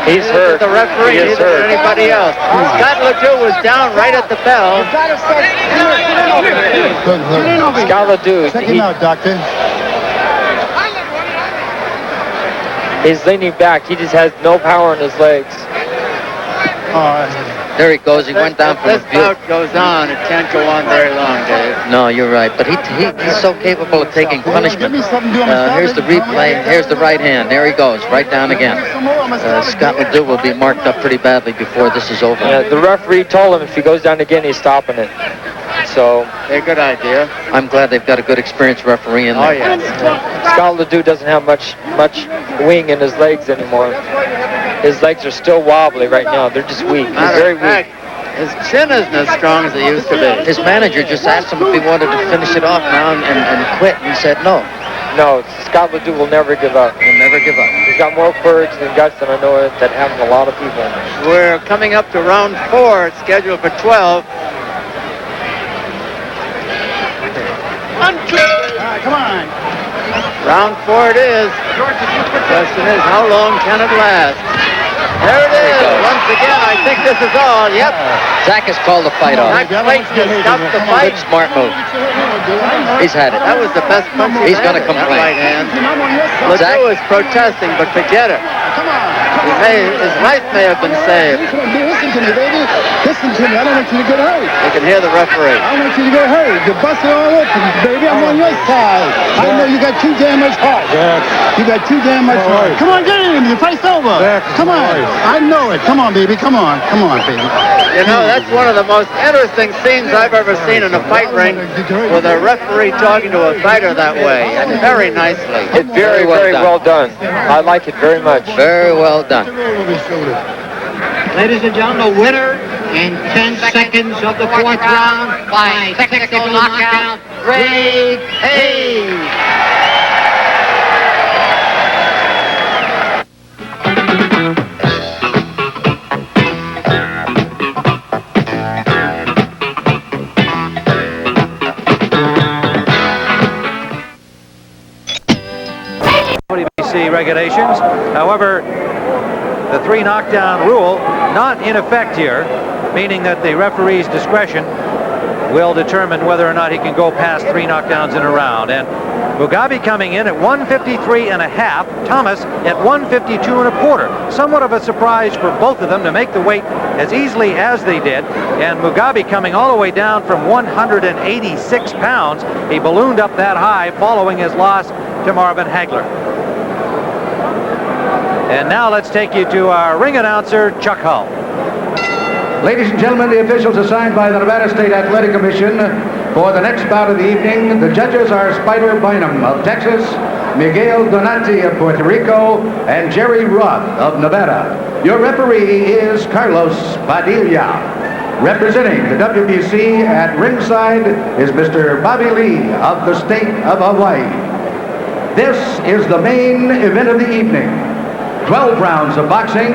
He's hurt. The referee, neither did anybody else. Scott Ledoux was down right at the bell. Scott Ledoux. Check him out, doctor. He's leaning back. He just has no power in his legs. There he goes. He went down from This bout goes on. It can't go on very long, Dave. No, you're right. But he's so capable of taking punishment. Here's the replay. Here's the right hand. There he goes. Right down again. Scott Ledoux will be marked up pretty badly before this is over. The referee told him if he goes down again, he's stopping it. So, a good idea. I'm glad they've got a good experienced referee in there. Oh, yes. Scott Ledoux doesn't have much wing in his legs anymore. His legs are still wobbly right now. They're just weak. He's very weak. His chin isn't as strong as it used to be. His manager just asked him if he wanted to finish it off now and quit, and he said no. No, Scott Ledoux will never give up. He'll never give up. He's got more courage and guts than I know that happen to a lot of people. We're coming up to round 4. It's scheduled for 12. Come on. Round 4 it is. The question is, how long can it last? There it is. Once again, I think this is all. Yep. Zach has called the fight off. Zach Clayton has stopped the fight. Good, smart move. He's had it. That was the best punch He's going to complain. Right hand. Ledoux is protesting, but forget it. His life may have been saved. Listen to me, baby. Listen to me. I don't want you to get hurt. You can hear the referee. I don't want you to get hurt. You're busting all open, baby. I'm on your side. I know you got too damn much heart. You got too damn much heart. Come on, get in. Your fight's over. Come on. I know it. Come on, baby. Come on. Come on, baby. You know, that's one of the most interesting scenes I've ever seen in a fight ring, with a referee talking to a fighter that way, and very nicely. It's very well done. I like it very much. Very well done. Ladies and gentlemen, the winner in 10 seconds of the 4th round by technical knockout, Greg Hayes. WBC regulations. However, the 3 knockdown rule not in effect here, meaning that the referee's discretion will determine whether or not he can go past 3 knockdowns in a round. And Mugabi coming in at 153 and a half, Thomas at 152 and a quarter. Somewhat of a surprise for both of them to make the weight as easily as they did. And Mugabi coming all the way down from 186 pounds. He ballooned up that high following his loss to Marvin Hagler. And now let's take you to our ring announcer, Chuck Hull. Ladies and gentlemen, the officials assigned by the Nevada State Athletic Commission for the next bout of the evening. The judges are Spider Bynum of Texas, Miguel Donati of Puerto Rico, and Gerrie Roth of Nevada. Your referee is Carlos Padilla. Representing the WBC at ringside is Mr. Bobby Lee of the state of Hawaii. This is the main event of the evening. 12 rounds of boxing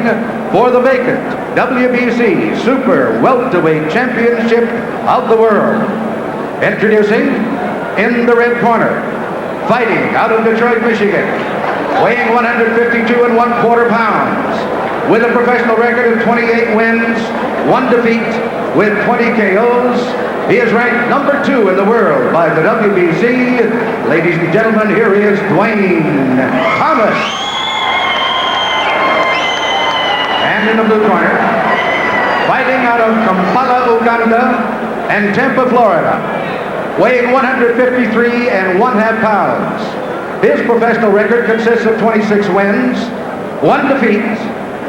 for the vacant WBC Super Welterweight Championship of the world. Introducing, in the red corner, fighting out of Detroit, Michigan, weighing 152 1/4 pounds, with a professional record of 28 wins, 1 defeat, with 20 KOs. He is ranked number 2 in the world by the WBC. Ladies and gentlemen, here is Duane Thomas. And in the blue corner, fighting out of Kampala, Uganda, and Tampa, Florida, weighing 153 1/2 pounds. His professional record consists of 26 wins, 1 defeat,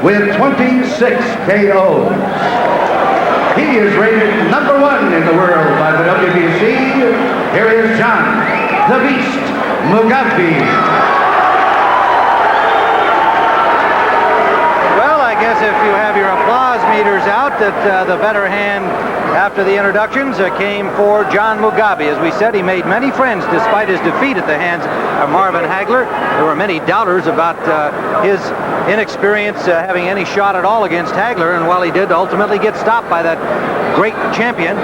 with 26 KOs. He is rated number 1 in the world by the WBC. Here is John, the Beast, Mugabi. If you have your applause meters out, that the better hand after the introductions came for John Mugabi. As we said, he made many friends despite his defeat at the hands of Marvin Hagler. There were many doubters about his inexperience having any shot at all against Hagler, and while he did ultimately get stopped by that great champion,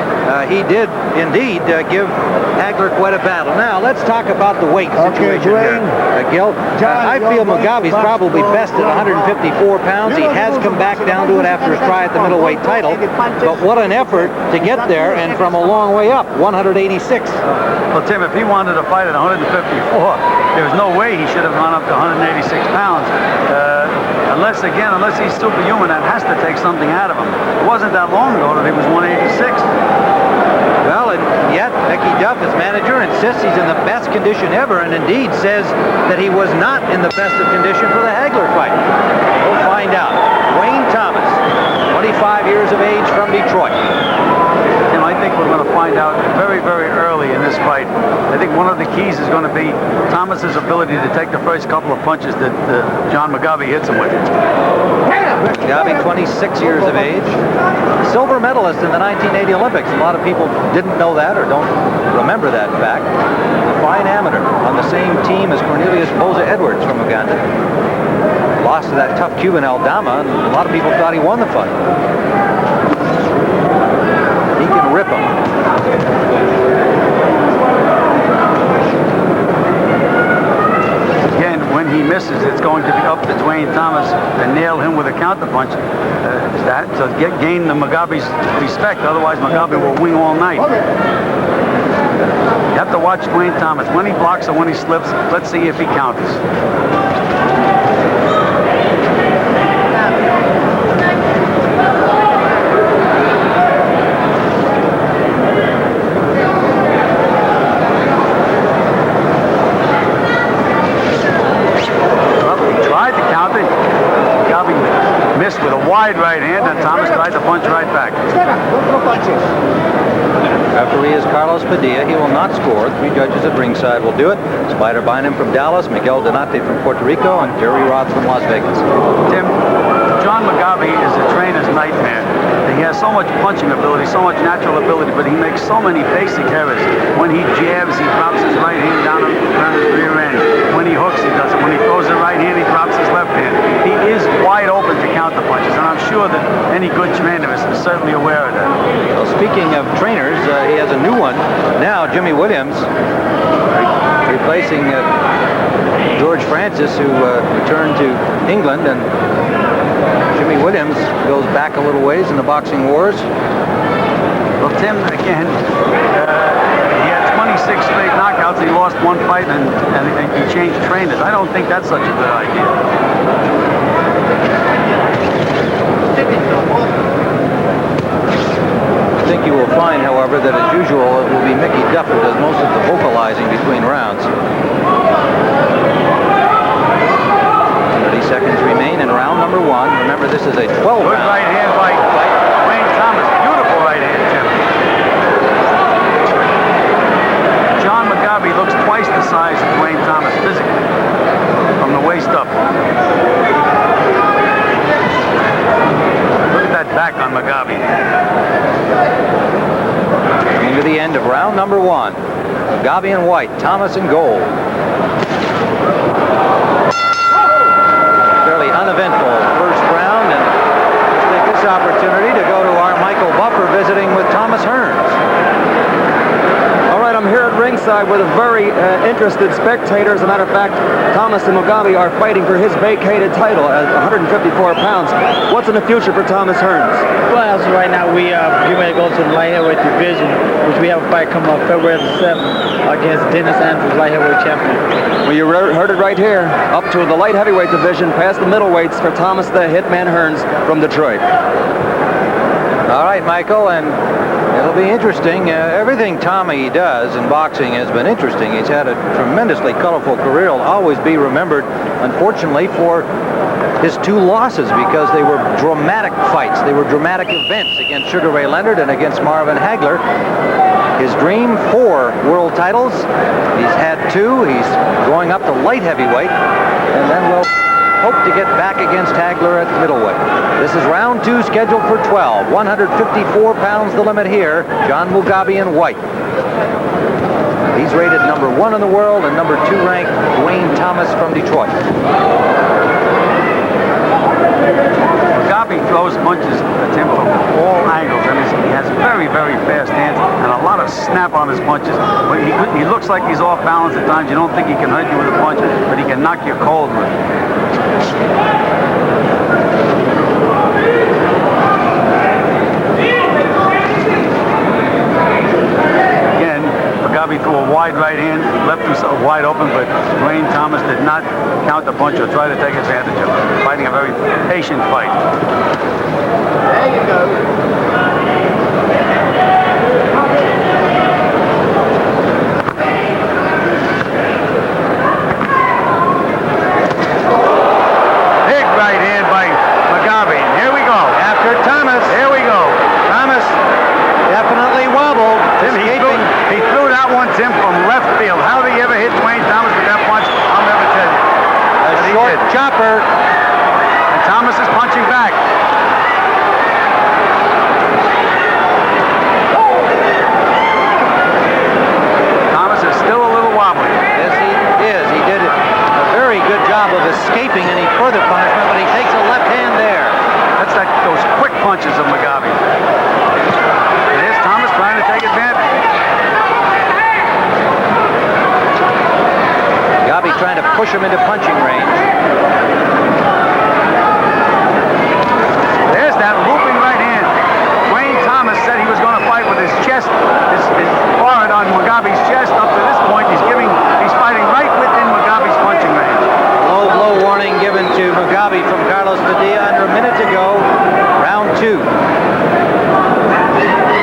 he did indeed give Hagler quite a battle. Now, let's talk about the weight situation here, Gil. I feel Mugabi's probably best at 154 pounds. He has come back down to it after his try at the middleweight title, but what an effort to get there, and from a long way up, 186. Well, Tim, if he wanted to fight at 154, there's no way he should have gone up to 186 pounds. Unless he's superhuman, that has to take something out of him. It wasn't that long ago that he was 186. Well, and yet Becky Duff, his manager, insists he's in the best condition ever, and indeed says that he was not in the best of condition for the Hagler fight. We'll find out. Duane Thomas, 25 years of age, from Detroit. I think we're going to find out very, very early in this fight. I think one of the keys is going to be Thomas's ability to take the first couple of punches that John Mugabi hits him with. Mugabi, 26 years of age, silver medalist in the 1980 Olympics. A lot of people didn't know that or don't remember that fact. A fine amateur on the same team as Cornelius Boza Edwards from Uganda. Lost to that tough Cuban Aldama, and a lot of people thought he won the fight. He can rip him. Again, when he misses, it's going to be up to Duane Thomas to nail him with a counterpunch to gain the Mugabi's respect. Otherwise, Mugabi will win all night. You have to watch Duane Thomas. When he blocks or when he slips, let's see if he counters. Missed with a wide right hand, and Thomas tried to punch right back. Referee is Carlos Padilla. He will not score. 3 judges at ringside will do it. Spider Bynum from Dallas, Miguel Donate from Puerto Rico, and Gerrie Roth from Las Vegas. Tim, John Mugabi is a trainer's nightmare. He has so much punching ability, so much natural ability, but he makes so many basic errors. When he jabs, he drops his right hand down his rear end. When he hooks, he does it. When he throws the right hand, he drops his left hand. He is wide open to counter punches, and I'm sure that any good trainer is certainly aware of that. Well, speaking of trainers, he has a new one. Now, Jimmy Williams, replacing George Francis, who returned to England, and Jimmy Williams goes back a little ways in the boxing wars. Well, Tim, again, he had 26 straight knockouts. He lost one fight, and he changed trainers. I don't think that's such a good idea. I think you will find, however, that as usual, it will be Mickey Duff who does most of the vocalizing between rounds. 30 seconds remain in round number 1. Remember, this is a 12-round. Good right hand by Duane Thomas. Beautiful right hand, Jim. John Mugabi looks twice the size of Duane Thomas physically, from the waist up. Look at that back on Mugabi. Coming to the end of round number 1. Mugabi in white, Thomas in gold. Fairly uneventful first round, and let's take this opportunity to go to our Michael Buffer visiting with Thomas Hearns. All right, I'm here at ringside with a very interested spectator. As a matter of fact, Thomas and Mugabi are fighting for his vacated title at 154 pounds. What's in the future for Thomas Hearns? Well, as of right now, we are getting ready to go to the light heavyweight division, which we have a fight coming up February the 7th against Dennis Andrews, light heavyweight champion. Well, you heard it right here. Up to the light heavyweight division, past the middleweights for Thomas the Hitman Hearns from Detroit. All right, Michael, and it'll be interesting. Everything Tommy does in boxing has been interesting. He's had a tremendously colorful career. He'll always be remembered, unfortunately, for his 2 losses because they were dramatic fights. They were dramatic events against Sugar Ray Leonard and against Marvin Hagler. His dream, 4 world titles. He's had 2. He's going up to light heavyweight, and then we'll hope to get back against Hagler at middleweight. This is round 2, scheduled for 12. 154 pounds the limit here. John Mugabi in white. He's rated number 1 in the world, and number 2 ranked Duane Thomas from Detroit. Mugabi throws punches at him from all angles. I mean, he has very, very fast hands and a lot of snap on his punches. He looks like he's off balance at times. You don't think he can hurt you with a punch, but he can knock you cold with it. Again, Mugabi threw a wide right hand, left himself wide open, but Duane Thomas did not counter punch or try to take advantage of it. Fighting a very patient fight. There you go. Tim push him into punching range. There's that looping right hand. Duane Thomas said he was going to fight with his chest, his forehead on Mugabi's chest. Up to this point, he's fighting right within Mugabi's punching range. Low blow warning given to Mugabi from Carlos Padilla under a minute to go. Round 2.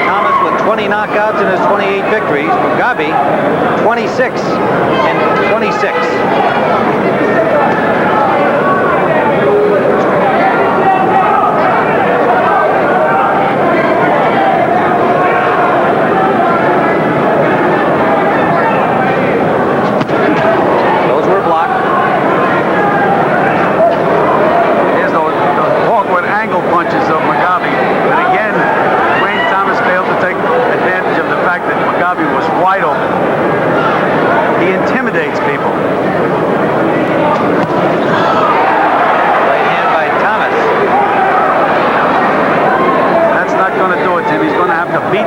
Thomas with 20 knockouts in his 28 victories. Mugabi 26 and 26.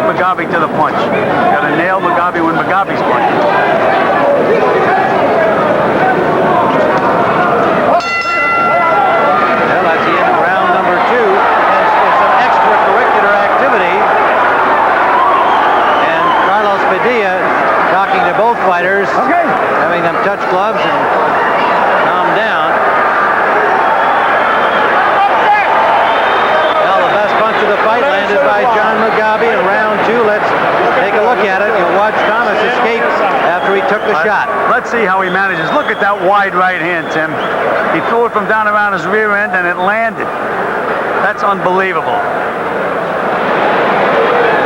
Mugabi to the punch. Got to nail Mugabi when Mugabi's punching. Well, that's the end of round number 2. It's some extracurricular activity. And Carlos Padilla talking to both fighters, having them touch gloves and calm down. Well, the best punch of the fight landed by John Mugabi in round 2. Let's take a look at it. You'll watch Thomas escape after he took the shot. Let's see how he manages. Look at that wide right hand, Tim. He threw it from down around his rear end and it landed. That's unbelievable.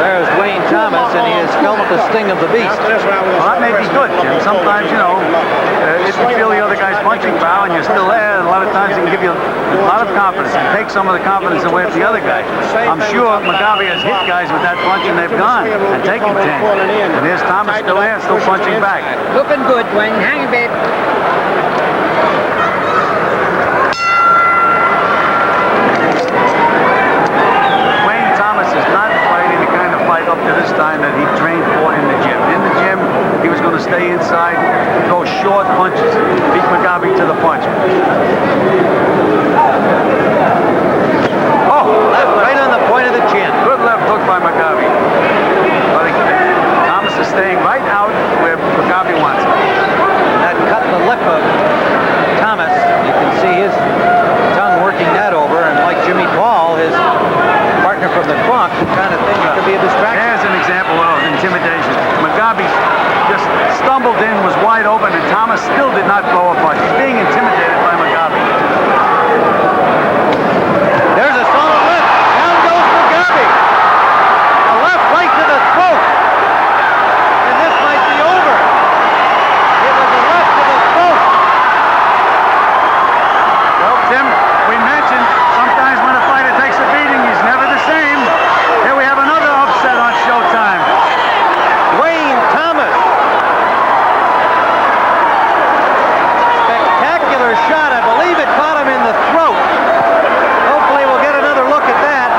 There's Duane Thomas, and he has felt the sting of the beast. Well, that may be good, Jim. Sometimes, you know, if you feel the other guy's punching power and you're still there, a lot of times it can give you a lot of confidence and take some of the confidence away from the other guy. I'm sure Mugabi has hit guys with that punch and they've gone and taken 10. And here's Thomas still there, still punching back. Looking good, Duane. Hang a bit. Up to this time that he trained for in the gym. In the gym, he was going to stay inside, go short punches, beat Mugabi to the punch. Oh, left right on the point of the chin. Good left hook by Mugabi. But Thomas is staying right out where Mugabi wants him. That cut the lip of Thomas. You can see his tongue working that over, and like Jimmy Paul, his partner from the trunk, the kind of thing that could be a distraction. There's an example of intimidation. Mugabi just stumbled in, was wide open, and Thomas still did not throw a punch. He's being intimidated by Mugabi. There's a solid left. Down goes Mugabi. A left right to the throat. And this might be over. It was a left to the throat. Well, Tim, we mentioned sometimes when a fighter takes a beating, he's never the same. Here we have another upset on Showtime. Duane Thomas. Spectacular shot. I believe it caught him in the throat. Hopefully we'll get another look at that.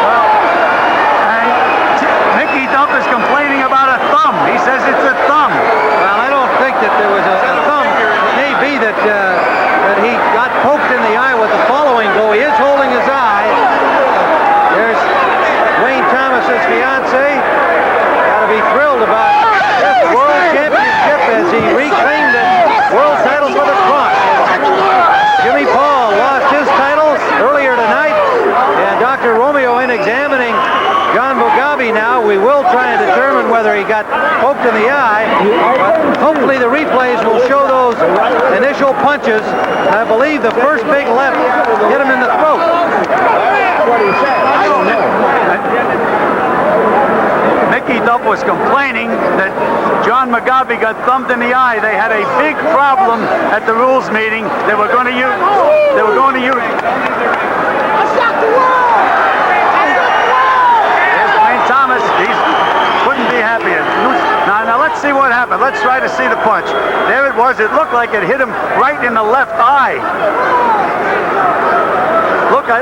Well, and Mickey Dump is complaining about a thumb. He says it's a thumb. Well, I don't think that there was a thumb. It may be that he got poked in the eye with the following blow. He is holding his eye. There's Duane Thomas's fiance. Got to be thrilled about this world championship as he reclaimed the world title for the Cross. Jimmy Paul lost his title earlier tonight, and Dr. Romeo in examining John Mugabi now. We will try and determine whether he got poked in the eye, but hopefully the replays will show those initial punches. I believe the first big left hit him in the throat. I don't know. Mickey Dump was complaining that John Mugabi got thumped in the eye. They had a big problem at the rules meeting. They were going to use. There's Duane Thomas. He couldn't be happier. Now let's see what happened. Let's try to see the punch. There it was. It looked like it hit him right in the left eye.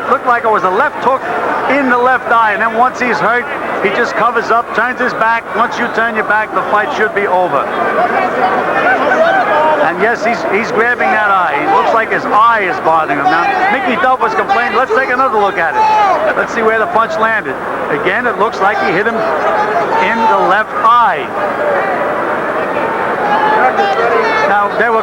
Looked like it was a left hook in the left eye, and then once he's hurt, he just covers up, turns his back. Once you turn your back, the fight should be over. And yes, he's grabbing that eye. He looks like his eye is bothering him. Now, Mickey Duff was complaining. Let's take another look at it. Let's see where the punch landed. Again, it looks like he hit him in the left eye. Now, they were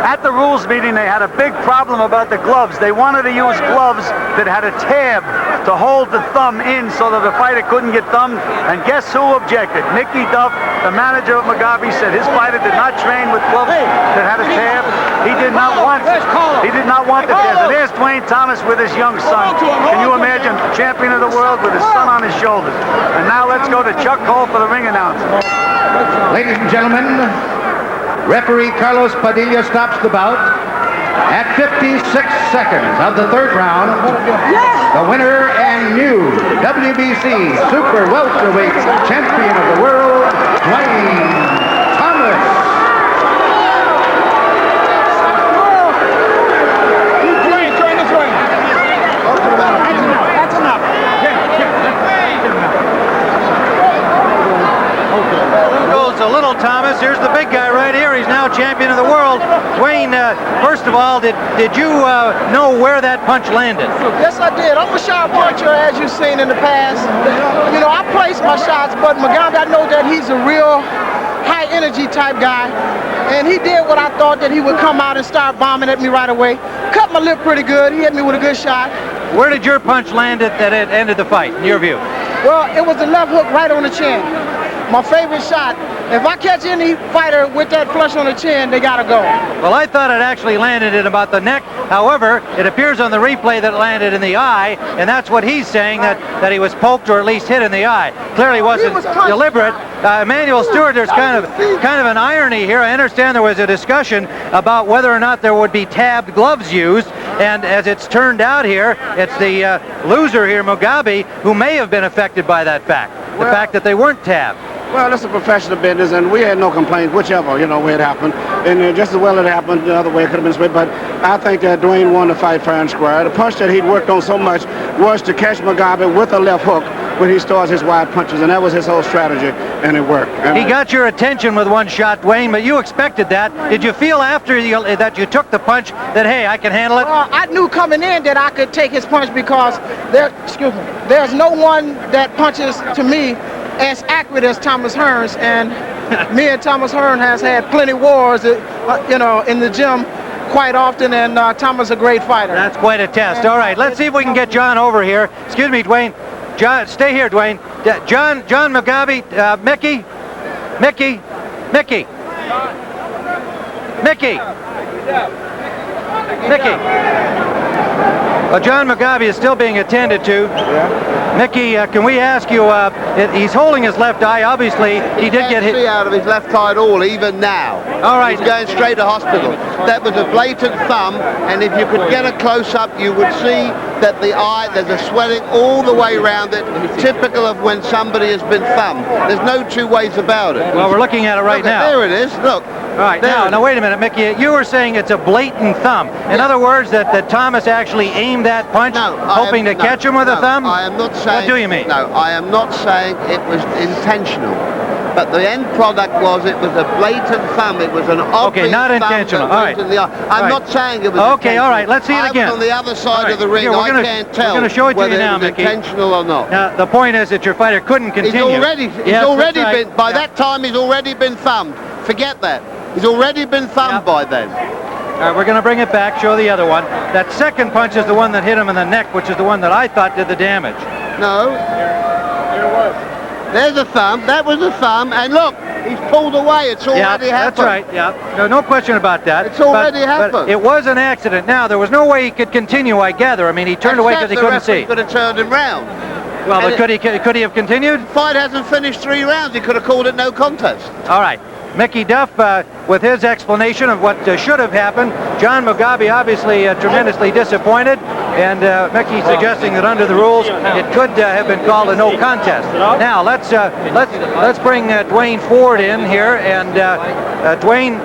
at the rules meeting, they had a big problem about the gloves. They wanted to use gloves that had a tab to hold the thumb in so that the fighter couldn't get thumbed. And guess who objected? Mickey Duff, the manager of Mugabi, said his fighter did not train with gloves that had a tab. He did not want the tab. And there's Duane Thomas with his young son. Can you imagine, champion of the world with his son on his shoulders? And now let's go to Chuck Cole for the ring announcement. Ladies and gentlemen, referee Carlos Padilla stops the bout at 56 seconds of the third round. The winner and new WBC Super Welterweight Champion of the World, Duane Thomas. Duane, turn this way. That's enough. There goes a little Thomas. Here's the big guy right here. He's now champion of the world. Duane, first of all, did you know where that punch landed? Yes, I did. I'm a shot puncher, as you've seen in the past. You know, I place my shots, but Mugabi, I know that he's a real high-energy type guy. And he did what I thought, that he would come out and start bombing at me right away. Cut my lip pretty good. He hit me with a good shot. Where did your punch land that it ended the fight, in your view? Well, it was the left hook right on the chin. My favorite shot. If I catch any fighter with that flush on the chin, they gotta go. Well, I thought it actually landed in about the neck. However, it appears on the replay that it landed in the eye, and that's what he's saying, that he was poked or at least hit in the eye. Clearly wasn't deliberate. Emmanuel Stewart, there's kind of an irony here. I understand there was a discussion about whether or not there would be tabbed gloves used, and as it's turned out here, it's the loser here, Mugabi, who may have been affected by that fact. The fact that they weren't tabbed. Well, it's a professional business, and we had no complaints, whichever, way it happened. And just as well it happened the other way, it could have been split. But I think that Duane won the fight fair and square. The punch that he'd worked on so much was to catch Mugabi with a left hook when he starts his wide punches, and that was his whole strategy, and it worked. And he got your attention with one shot, Duane, but you expected that. Did you feel after that you took the punch that, hey, I can handle it? Well, I knew coming in that I could take his punch because there's no one that punches to me as accurate as Thomas Hearns, and me and Thomas Hearns has had plenty wars, in the gym quite often, and Thomas is a great fighter. That's quite a test. All right, let's see if we can get John over here. Excuse me, Duane. John, stay here, Duane. John Mugabi, Mickey. Well, John Mugabi is still being attended to. Yeah. Mickey, can we ask you, he's holding his left eye, obviously. He did get hit. See out of his left eye at all, even now. All right. He's going straight to hospital. That was a blatant thumb, and if you could get a close-up, you would see that the eye, there's a swelling all the way around it, typical of when somebody has been thumbed. There's no two ways about it. Well, we're looking at it right now. There it is, look. All right, now wait a minute, Mickey. You were saying it's a blatant thumb. In other words, that Thomas actually aimed that punch, hoping to catch him with a thumb? I am not saying... What do you mean? No, I am not saying it was intentional. But the end product was it was a blatant thumb. It was an obvious okay, not intentional. All right. I'm not saying it was okay, all right. Let's see it again. I was on the other side of the ring. I can't tell we're going to show it to you now, whether it was intentional or not. Now, the point is that your fighter couldn't continue. He's already been, by that time, he's already been thumbed. Forget that. He's already been thumbed by then. All right, we're going to bring it back, show the other one. That second punch is the one that hit him in the neck, which is the one that I thought did the damage. No. There it was. There's a thumb. That was a thumb. And look, he's pulled away. It's already happened. That's right. Yeah. No question about that. It's already happened. But it was an accident. Now, there was no way he could continue, I gather. I mean, he turned away because he couldn't see. The referee could have turned him round. Well, but could he have continued? The fight hasn't finished 3 rounds. He could have called it no contest. All right. Mickey Duff, with his explanation of what should have happened. John Mugabi obviously tremendously disappointed, and Mickey suggesting that under the rules it could have been called a no contest. Now let's bring Duane Ford in here, and Duane,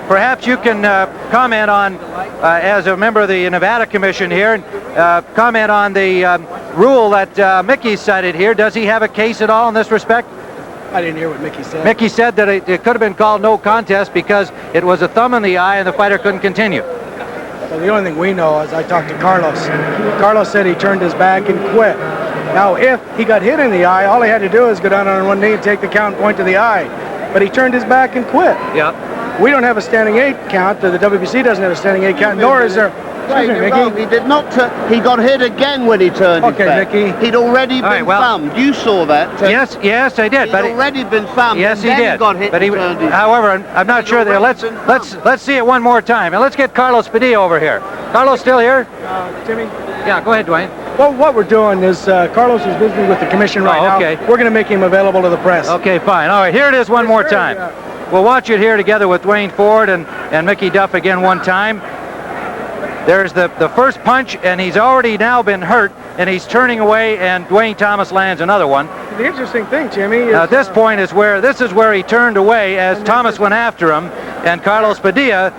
perhaps you can comment on, as a member of the Nevada Commission here, comment on the rule that Mickey cited here. Does he have a case at all in this respect? I didn't hear what Mickey said. Mickey said that it could have been called no contest because it was a thumb in the eye and the fighter couldn't continue. Well, the only thing we know is I talked to Carlos. Carlos said he turned his back and quit. Now, if he got hit in the eye, all he had to do is go down on one knee and take the count and point to the eye. But he turned his back and quit. Yeah. We don't have a standing 8 count. The WBC doesn't have a standing 8 count, nor is there... Wait, Excuse me, wrong. Mickey. He did not. He got hit again when he turned his back. Okay, Mickey. He'd already been thumbed. You saw that. Yes, I did. He'd but already been thumbed. Yes, and he then did. Got hit but and turned his however, I'm not sure there. Let's see it one more time, and let's get Carlos Padilla over here. Carlos still here? Jimmy. Yeah, go ahead, Duane. Well, what we're doing is Carlos is busy with the commission right now. Okay. We're going to make him available to the press. Okay, fine. All right, here it is one more time. We'll watch it here together with Duane Ford and Mickey Duff again one time. There's the first punch, and he's already now been hurt, and he's turning away, and Duane Thomas lands another one. The interesting thing, Jimmy, is... this point is where he turned away as Thomas went after him, and Carlos Padilla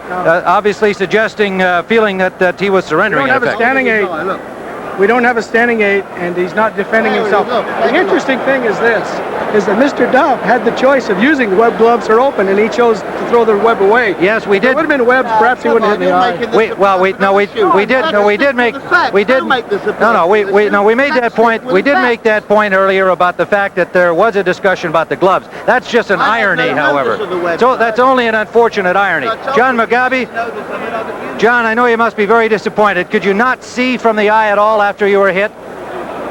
obviously suggesting, feeling that he was surrendering. We don't have a standing 8. We don't have a standing 8, and he's not defending himself. The interesting thing is this, is that Mr. Duff had the choice of using web gloves or open, and he chose to throw the web away. Yes, we did. If it would have been webs, perhaps he wouldn't hit the eye. We made that point. We did make that point earlier about the fact that there was a discussion about the gloves. That's just an irony, however. So that's only an unfortunate irony. John Mugabi, John, I know you must be very disappointed. Could you not see from the eye at all after you were hit?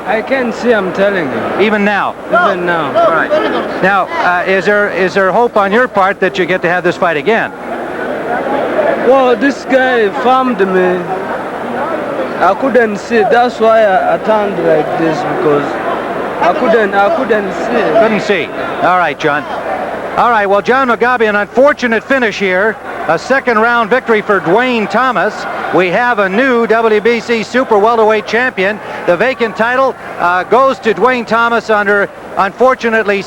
I can see, I'm telling you. Even now? Even now. All right. Now, is there hope on your part that you get to have this fight again? Well, this guy farmed me. I couldn't see. That's why I turned like this, because I couldn't see. Couldn't see. All right, John. All right, well, John Mugabi, an unfortunate finish here. A second-round victory for Duane Thomas. We have a new WBC Super Welterweight champion. The vacant title goes to Duane Thomas under, unfortunately,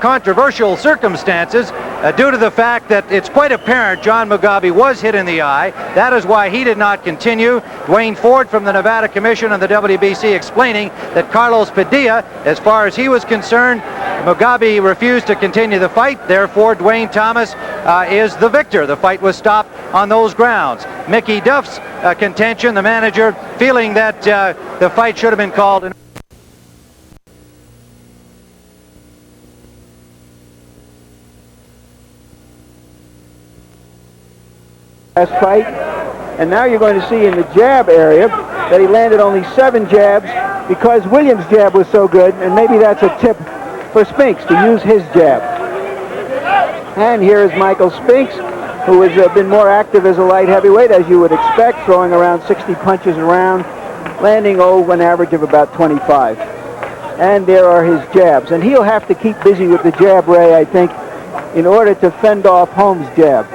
controversial circumstances due to the fact that it's quite apparent John Mugabi was hit in the eye. That is why he did not continue. Duane Ford from the Nevada Commission and the WBC explaining that Carlos Padilla, as far as he was concerned, Mugabi refused to continue the fight. Therefore, Duane Thomas is the victor. The fight was stopped on those grounds. Mickey Duff's contention, the manager, feeling that the fight should have been called. Last fight, and now you're going to see in the jab area that he landed only 7 jabs because Williams' jab was so good, and maybe that's a tip for Spinks to use his jab. And here is Michael Spinks, who has been more active as a light heavyweight, as you would expect, throwing around 60 punches around, landing an average of about 25. And there are his jabs, and he'll have to keep busy with the jab, Ray, I think, in order to fend off Holmes' jab.